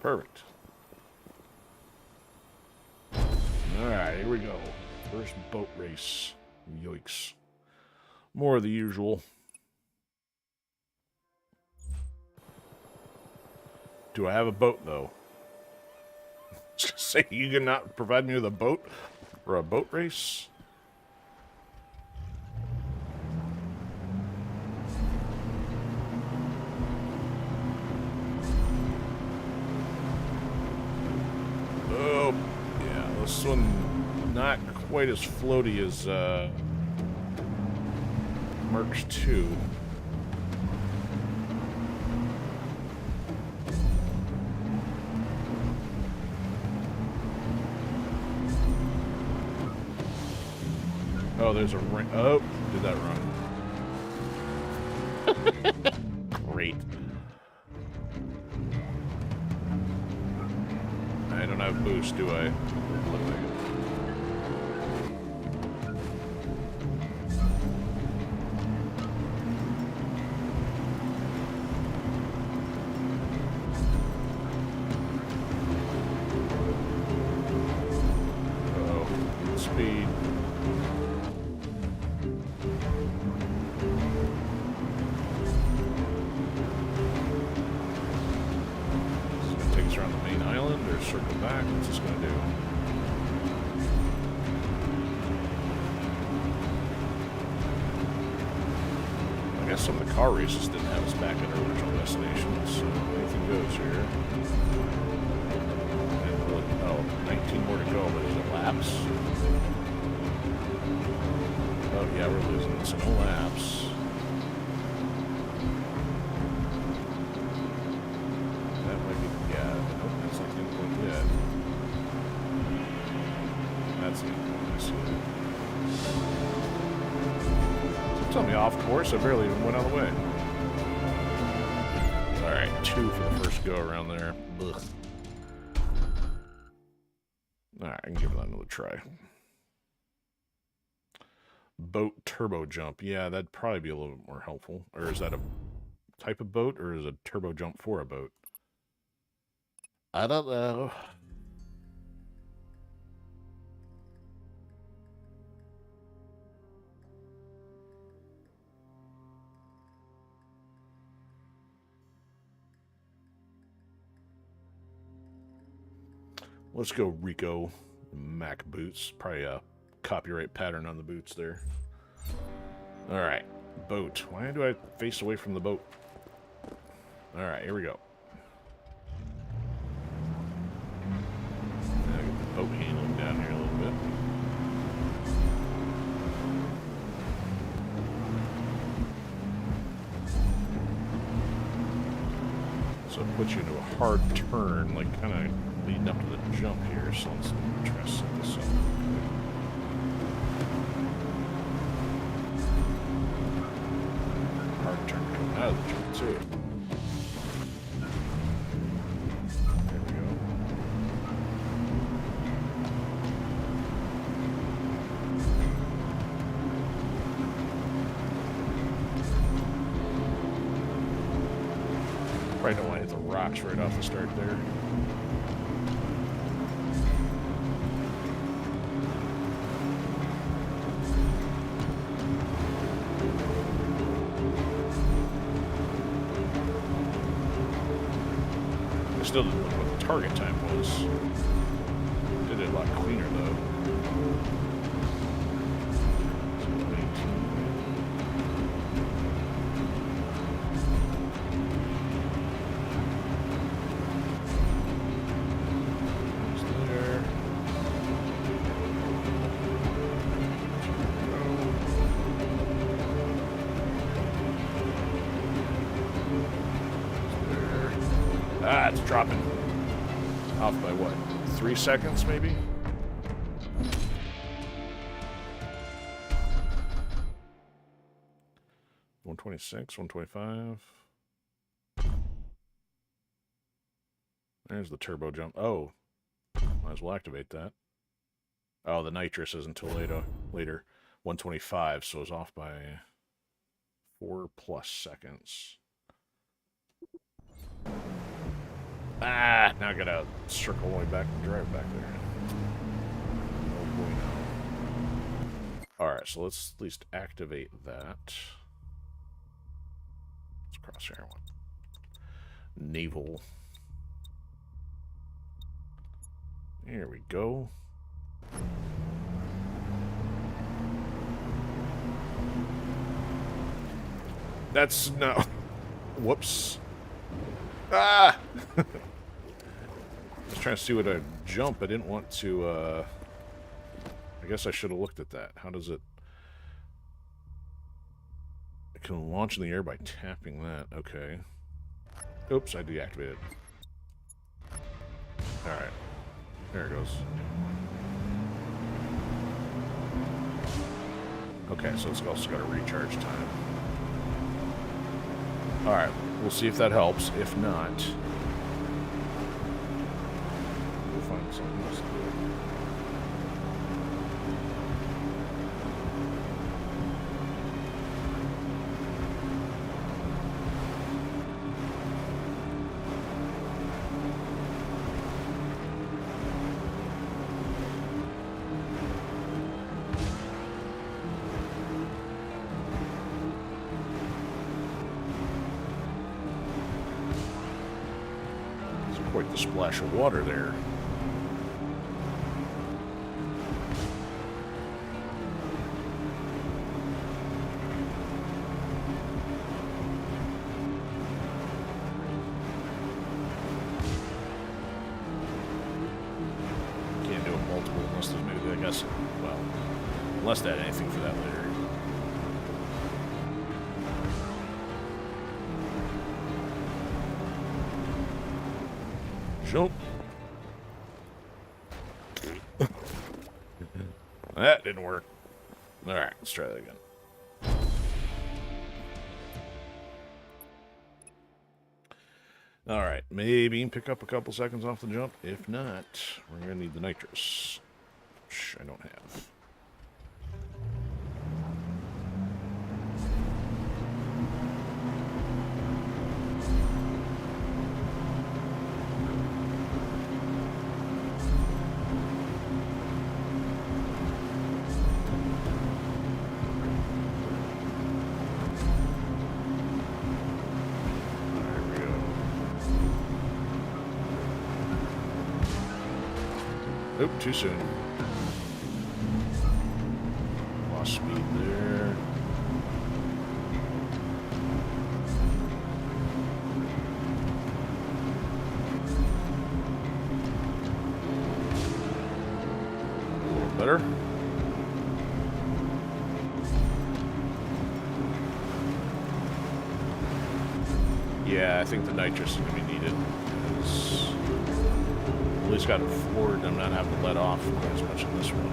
Perfect. Alright, here we go. First boat race. Yikes. More of the usual. Do I have a boat, though? Say you cannot provide me with a boat for a boat race? Oh, yeah, this one not quite as floaty as Mercs 2. Oh, there's a ring. Oh, did that wrong. Great. I don't have boost, do I? Look like it. Uh-oh. Speed. Around the main island or circle back? What's this going to do? I guess some of the car races didn't have us back at our original destination, so anything goes here. And, oh, 19 more to go, but is it laps? Oh yeah, we're losing, so no laps. Tell me off course, I barely even went out of the way. Alright, 2 for the first go around there. Ugh. Alright, I can give that another try. Boat turbo jump. Yeah, that'd probably be a little bit more helpful. Or is that a type of boat, or is a turbo jump for a boat? I don't know. Let's go Rico Mac boots. Probably a copyright pattern on the boots there. Alright, boat. Why do I face away from the boat? Alright, here we go. Now get the boat handling down here a little bit. So it puts you into a hard turn, like kind of leading up to the jump here, so let's try to set this up. Hard turn coming out of the jump, too. There we go. Probably don't want to hit the rocks right off the start there. Still didn't look what the target time was. Did it a lot cleaner though. Ah, it's dropping. Off by what? 3 seconds, maybe? $126, $125. There's the turbo jump. Oh, might as well activate that. Oh, the nitrous is until later. 125, so it's off by 4+ seconds. Ah, now I gotta circle all the way back and drive back there. Oh boy, no. Alright, so let's at least activate that. Let's crosshair one. Naval. Here we go. That's no. Whoops. Ah! I was trying to see what I'd jump. I didn't want to, I guess I should have looked at that. How does it... I can launch in the air by tapping that. Okay. Oops, I deactivated. Alright. There it goes. Okay, so it's also got a recharge time. Alright, we'll see if that helps. If not, we'll find something else to do. Quite the splash of water there. Can't do it multiple unless there's maybe, I guess, well, unless they had anything for that later. Jump. That didn't work. Alright, let's try that again. Alright, maybe pick up a couple seconds off the jump. If not, we're going to need the nitrous, which I don't have. Oop, too soon. Lost speed there. A little better. Yeah, I think the nitrous is going to be needed. At least got it forward. I'm not having to let off quite as much in this one.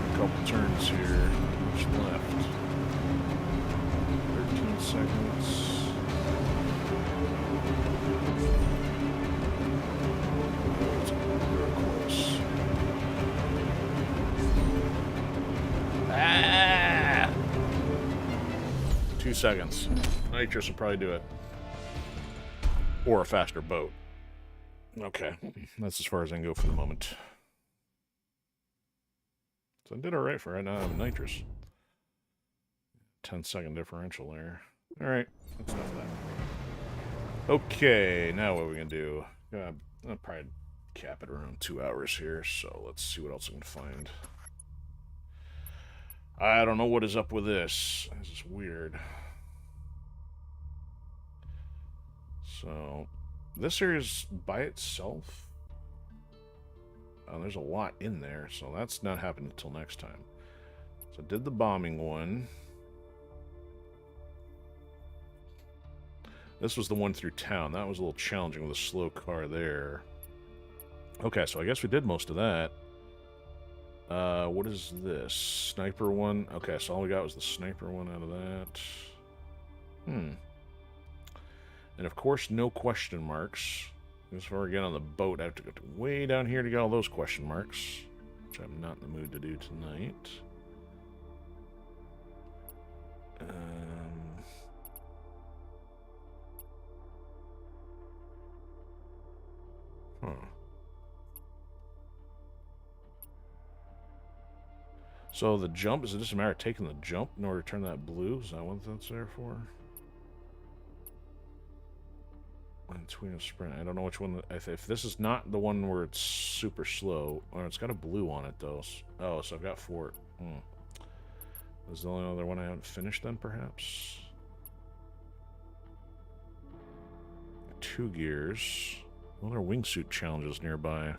A couple turns here. What's left? 13 seconds. Ah! 2 seconds. Nitrous will probably do it. Or a faster boat. Okay, that's as far as I can go for the moment. So I did all right for right now. I have nitrous. 10-second differential there. All right, that's enough of that. Okay, now what are we gonna do? I'll probably cap it around 2 hours here. So let's see what else I can find. I don't know what is up with this. This is weird. So, this area is by itself. Oh, there's a lot in there, so that's not happening until next time. So, I did the bombing one. This was the one through town. That was a little challenging with a slow car there. Okay, so I guess we did most of that. What is this? Sniper one? Okay, so all we got was the sniper one out of that. And of course, no question marks. As far as get on the boat, I have to go way down here to get all those question marks, which I'm not in the mood to do tonight. So the jump, is it just a matter of taking the jump in order to turn that blue? Is that what that's there for? Between a sprint. I don't know which one. If this is not the one where it's super slow, or it's got a blue on it though. Oh, so I've got 4. This is the only other one I haven't finished then, perhaps. 2 gears. Well, there are wingsuit challenges nearby.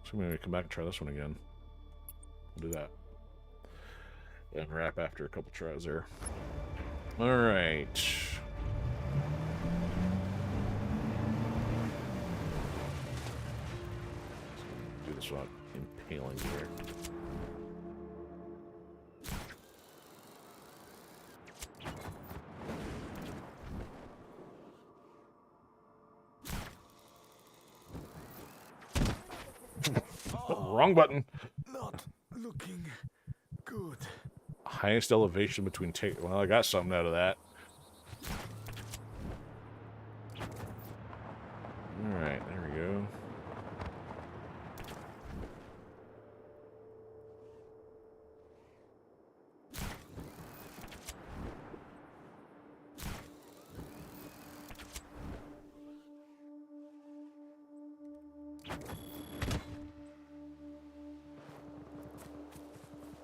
So maybe come back and try this one again. We'll do that. And wrap after a couple tries there. All right. Do this without impaling here. Wrong button. Not looking good. Highest elevation between well, I got something out of that. Alright, there we go.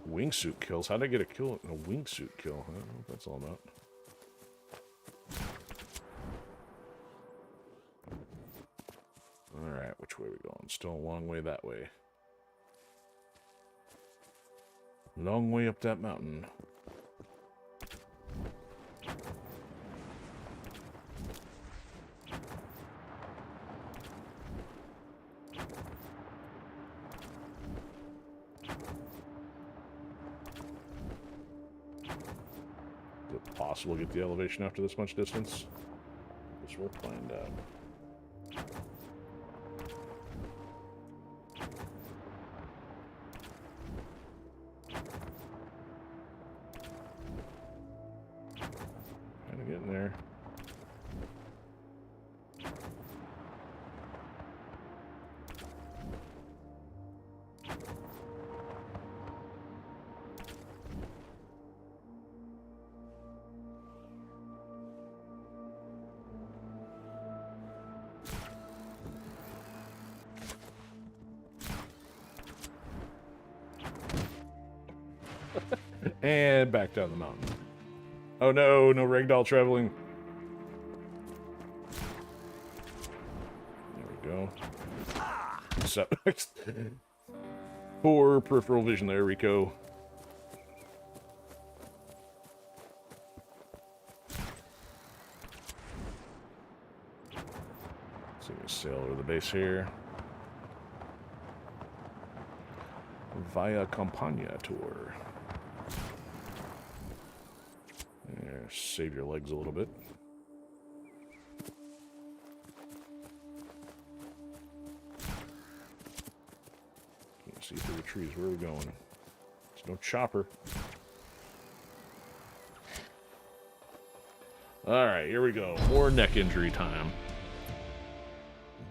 Wingsuit kills? How'd I get a kill? A wingsuit kill? I don't know what that's all about. Alright, which way are we going? Still a long way that way. Long way up that mountain. Possible to get the elevation after this much distance? Guess we'll find out. Kind of getting there. And back down the mountain. Oh no, no ragdoll traveling. There we go. So, poor peripheral vision there, Rico. So we sail over the base here. Via Campania tour. There, save your legs a little bit. Can't see through the trees. Where are we going? There's no chopper. Alright, here we go. More neck injury time.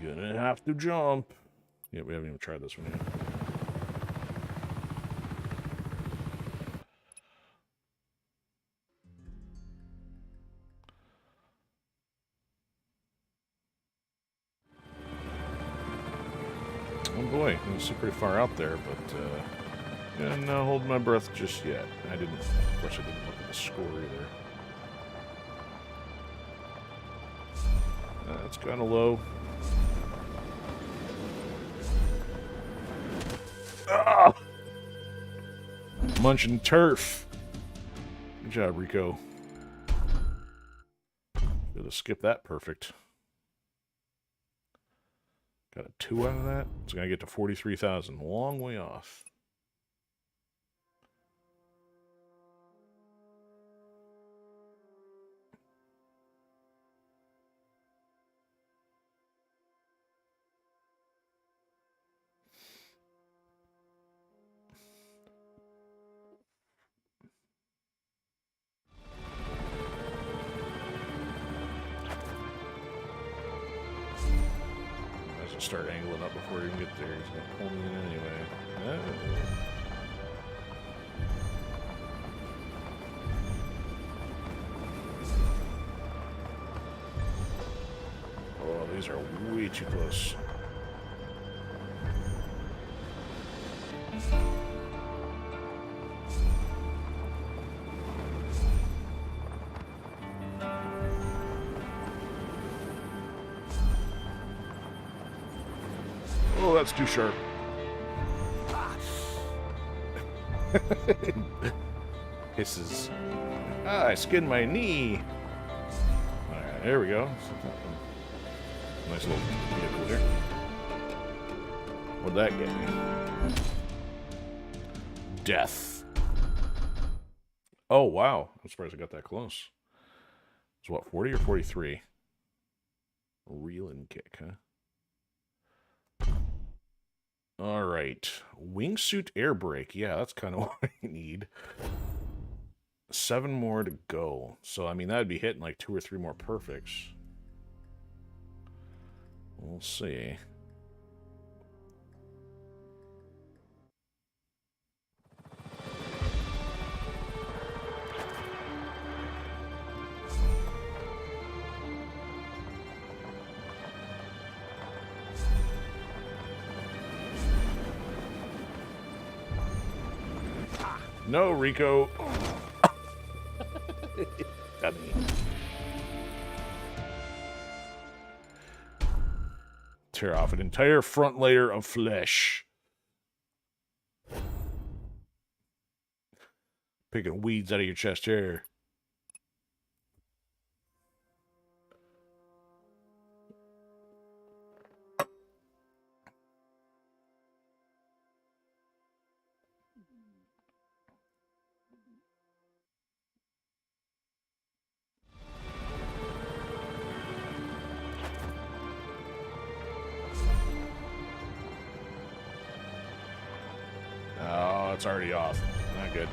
Gonna have to jump. Yeah, we haven't even tried this one yet. Oh boy, it's pretty far out there, but yeah, not holding my breath just yet. Of course I didn't look at the score either. It's kind of low. Ah! Munching turf. Good job, Rico. Should have skipped that perfect. Got a 2 out of that. It's going to get to 43,000. Long way off. Start angling up before you even get there. He's going to pull me in anyway. Oh, these are way too close. Oh, that's too sharp. Hisses. Ah, I skinned my knee. Alright, there we go. Nice little vehicle there. What'd that get me? Death. Oh, wow. I'm surprised I got that close. It's what, 40 or 43? Reel and kick, huh? All right, wingsuit air brake. Yeah, that's kind of what I need. 7 more to go. So, I mean, that'd be hitting like 2 or 3 more perfects. We'll see. No, Rico. Got me. Tear off an entire front layer of flesh. Picking weeds out of your chest hair. Oh, it's already off. Not good.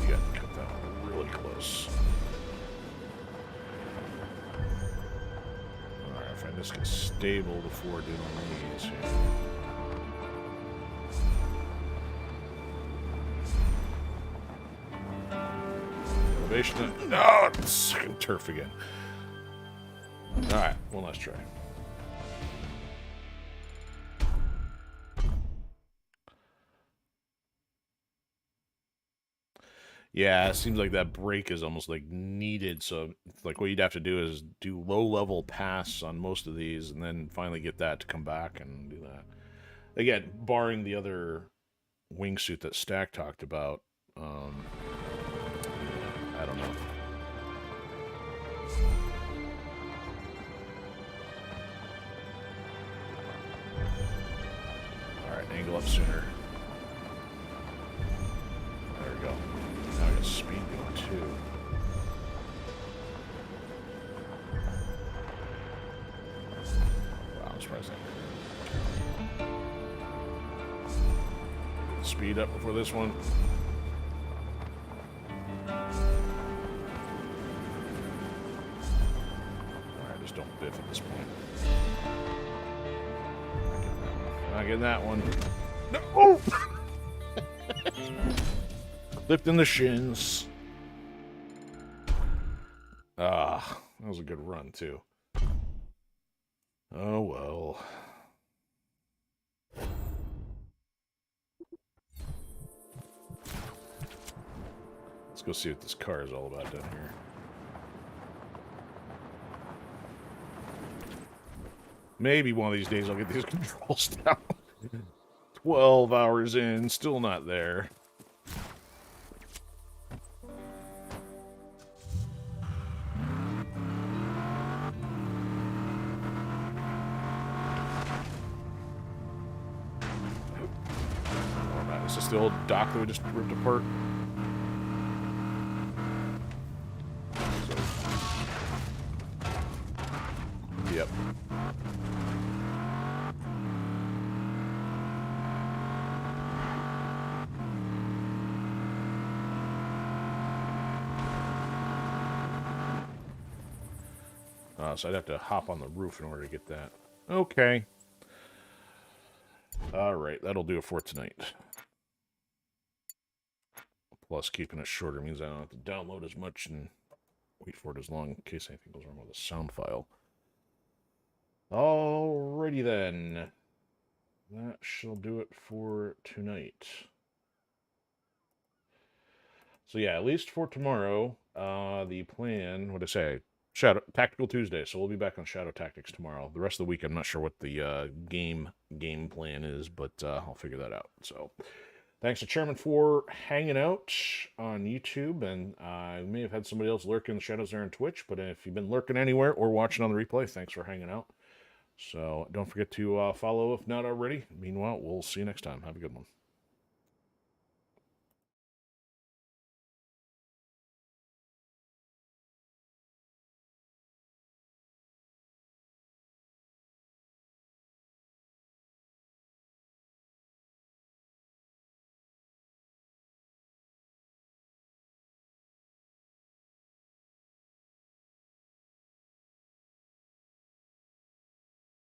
You got to cut that one really close. Alright, if I just get stable before doing these here. Elevation. No, it's turf again. Alright, one last try. Yeah, it seems like that break is almost like needed. So, like, what you'd have to do is do low-level pass on most of these, and then finally get that to come back and do that. Again, barring the other wingsuit that Stack talked about. I don't know. All right, angle up sooner. There we go. Now I got speed going too. Wow, I'm surprised that. Speed up before this one. don't biff at this point. Not getting that one. No! Oh! Clipped in the shins. Ah, that was a good run, too. Oh, well. Let's go see what this car is all about down here. Maybe one of these days I'll get these controls down. 12 hours in, still not there. Is this the old dock that we just ripped apart? Yep. So I'd have to hop on the roof in order to get that. Okay. Alright, that'll do it for tonight. Plus, keeping it shorter means I don't have to download as much and wait for it as long in case anything goes wrong with the sound file. Alrighty then. That shall do it for tonight. So yeah, at least for tomorrow, the plan, what did I say? Tactical Tuesday, so we'll be back on Shadow Tactics tomorrow. The rest of the week, I'm not sure what the game plan is, but I'll figure that out. So, thanks to Chairman for hanging out on YouTube, and I may have had somebody else lurk in the shadows there on Twitch, but if you've been lurking anywhere or watching on the replay, thanks for hanging out. So, don't forget to follow if not already. Meanwhile, we'll see you next time. Have a good one.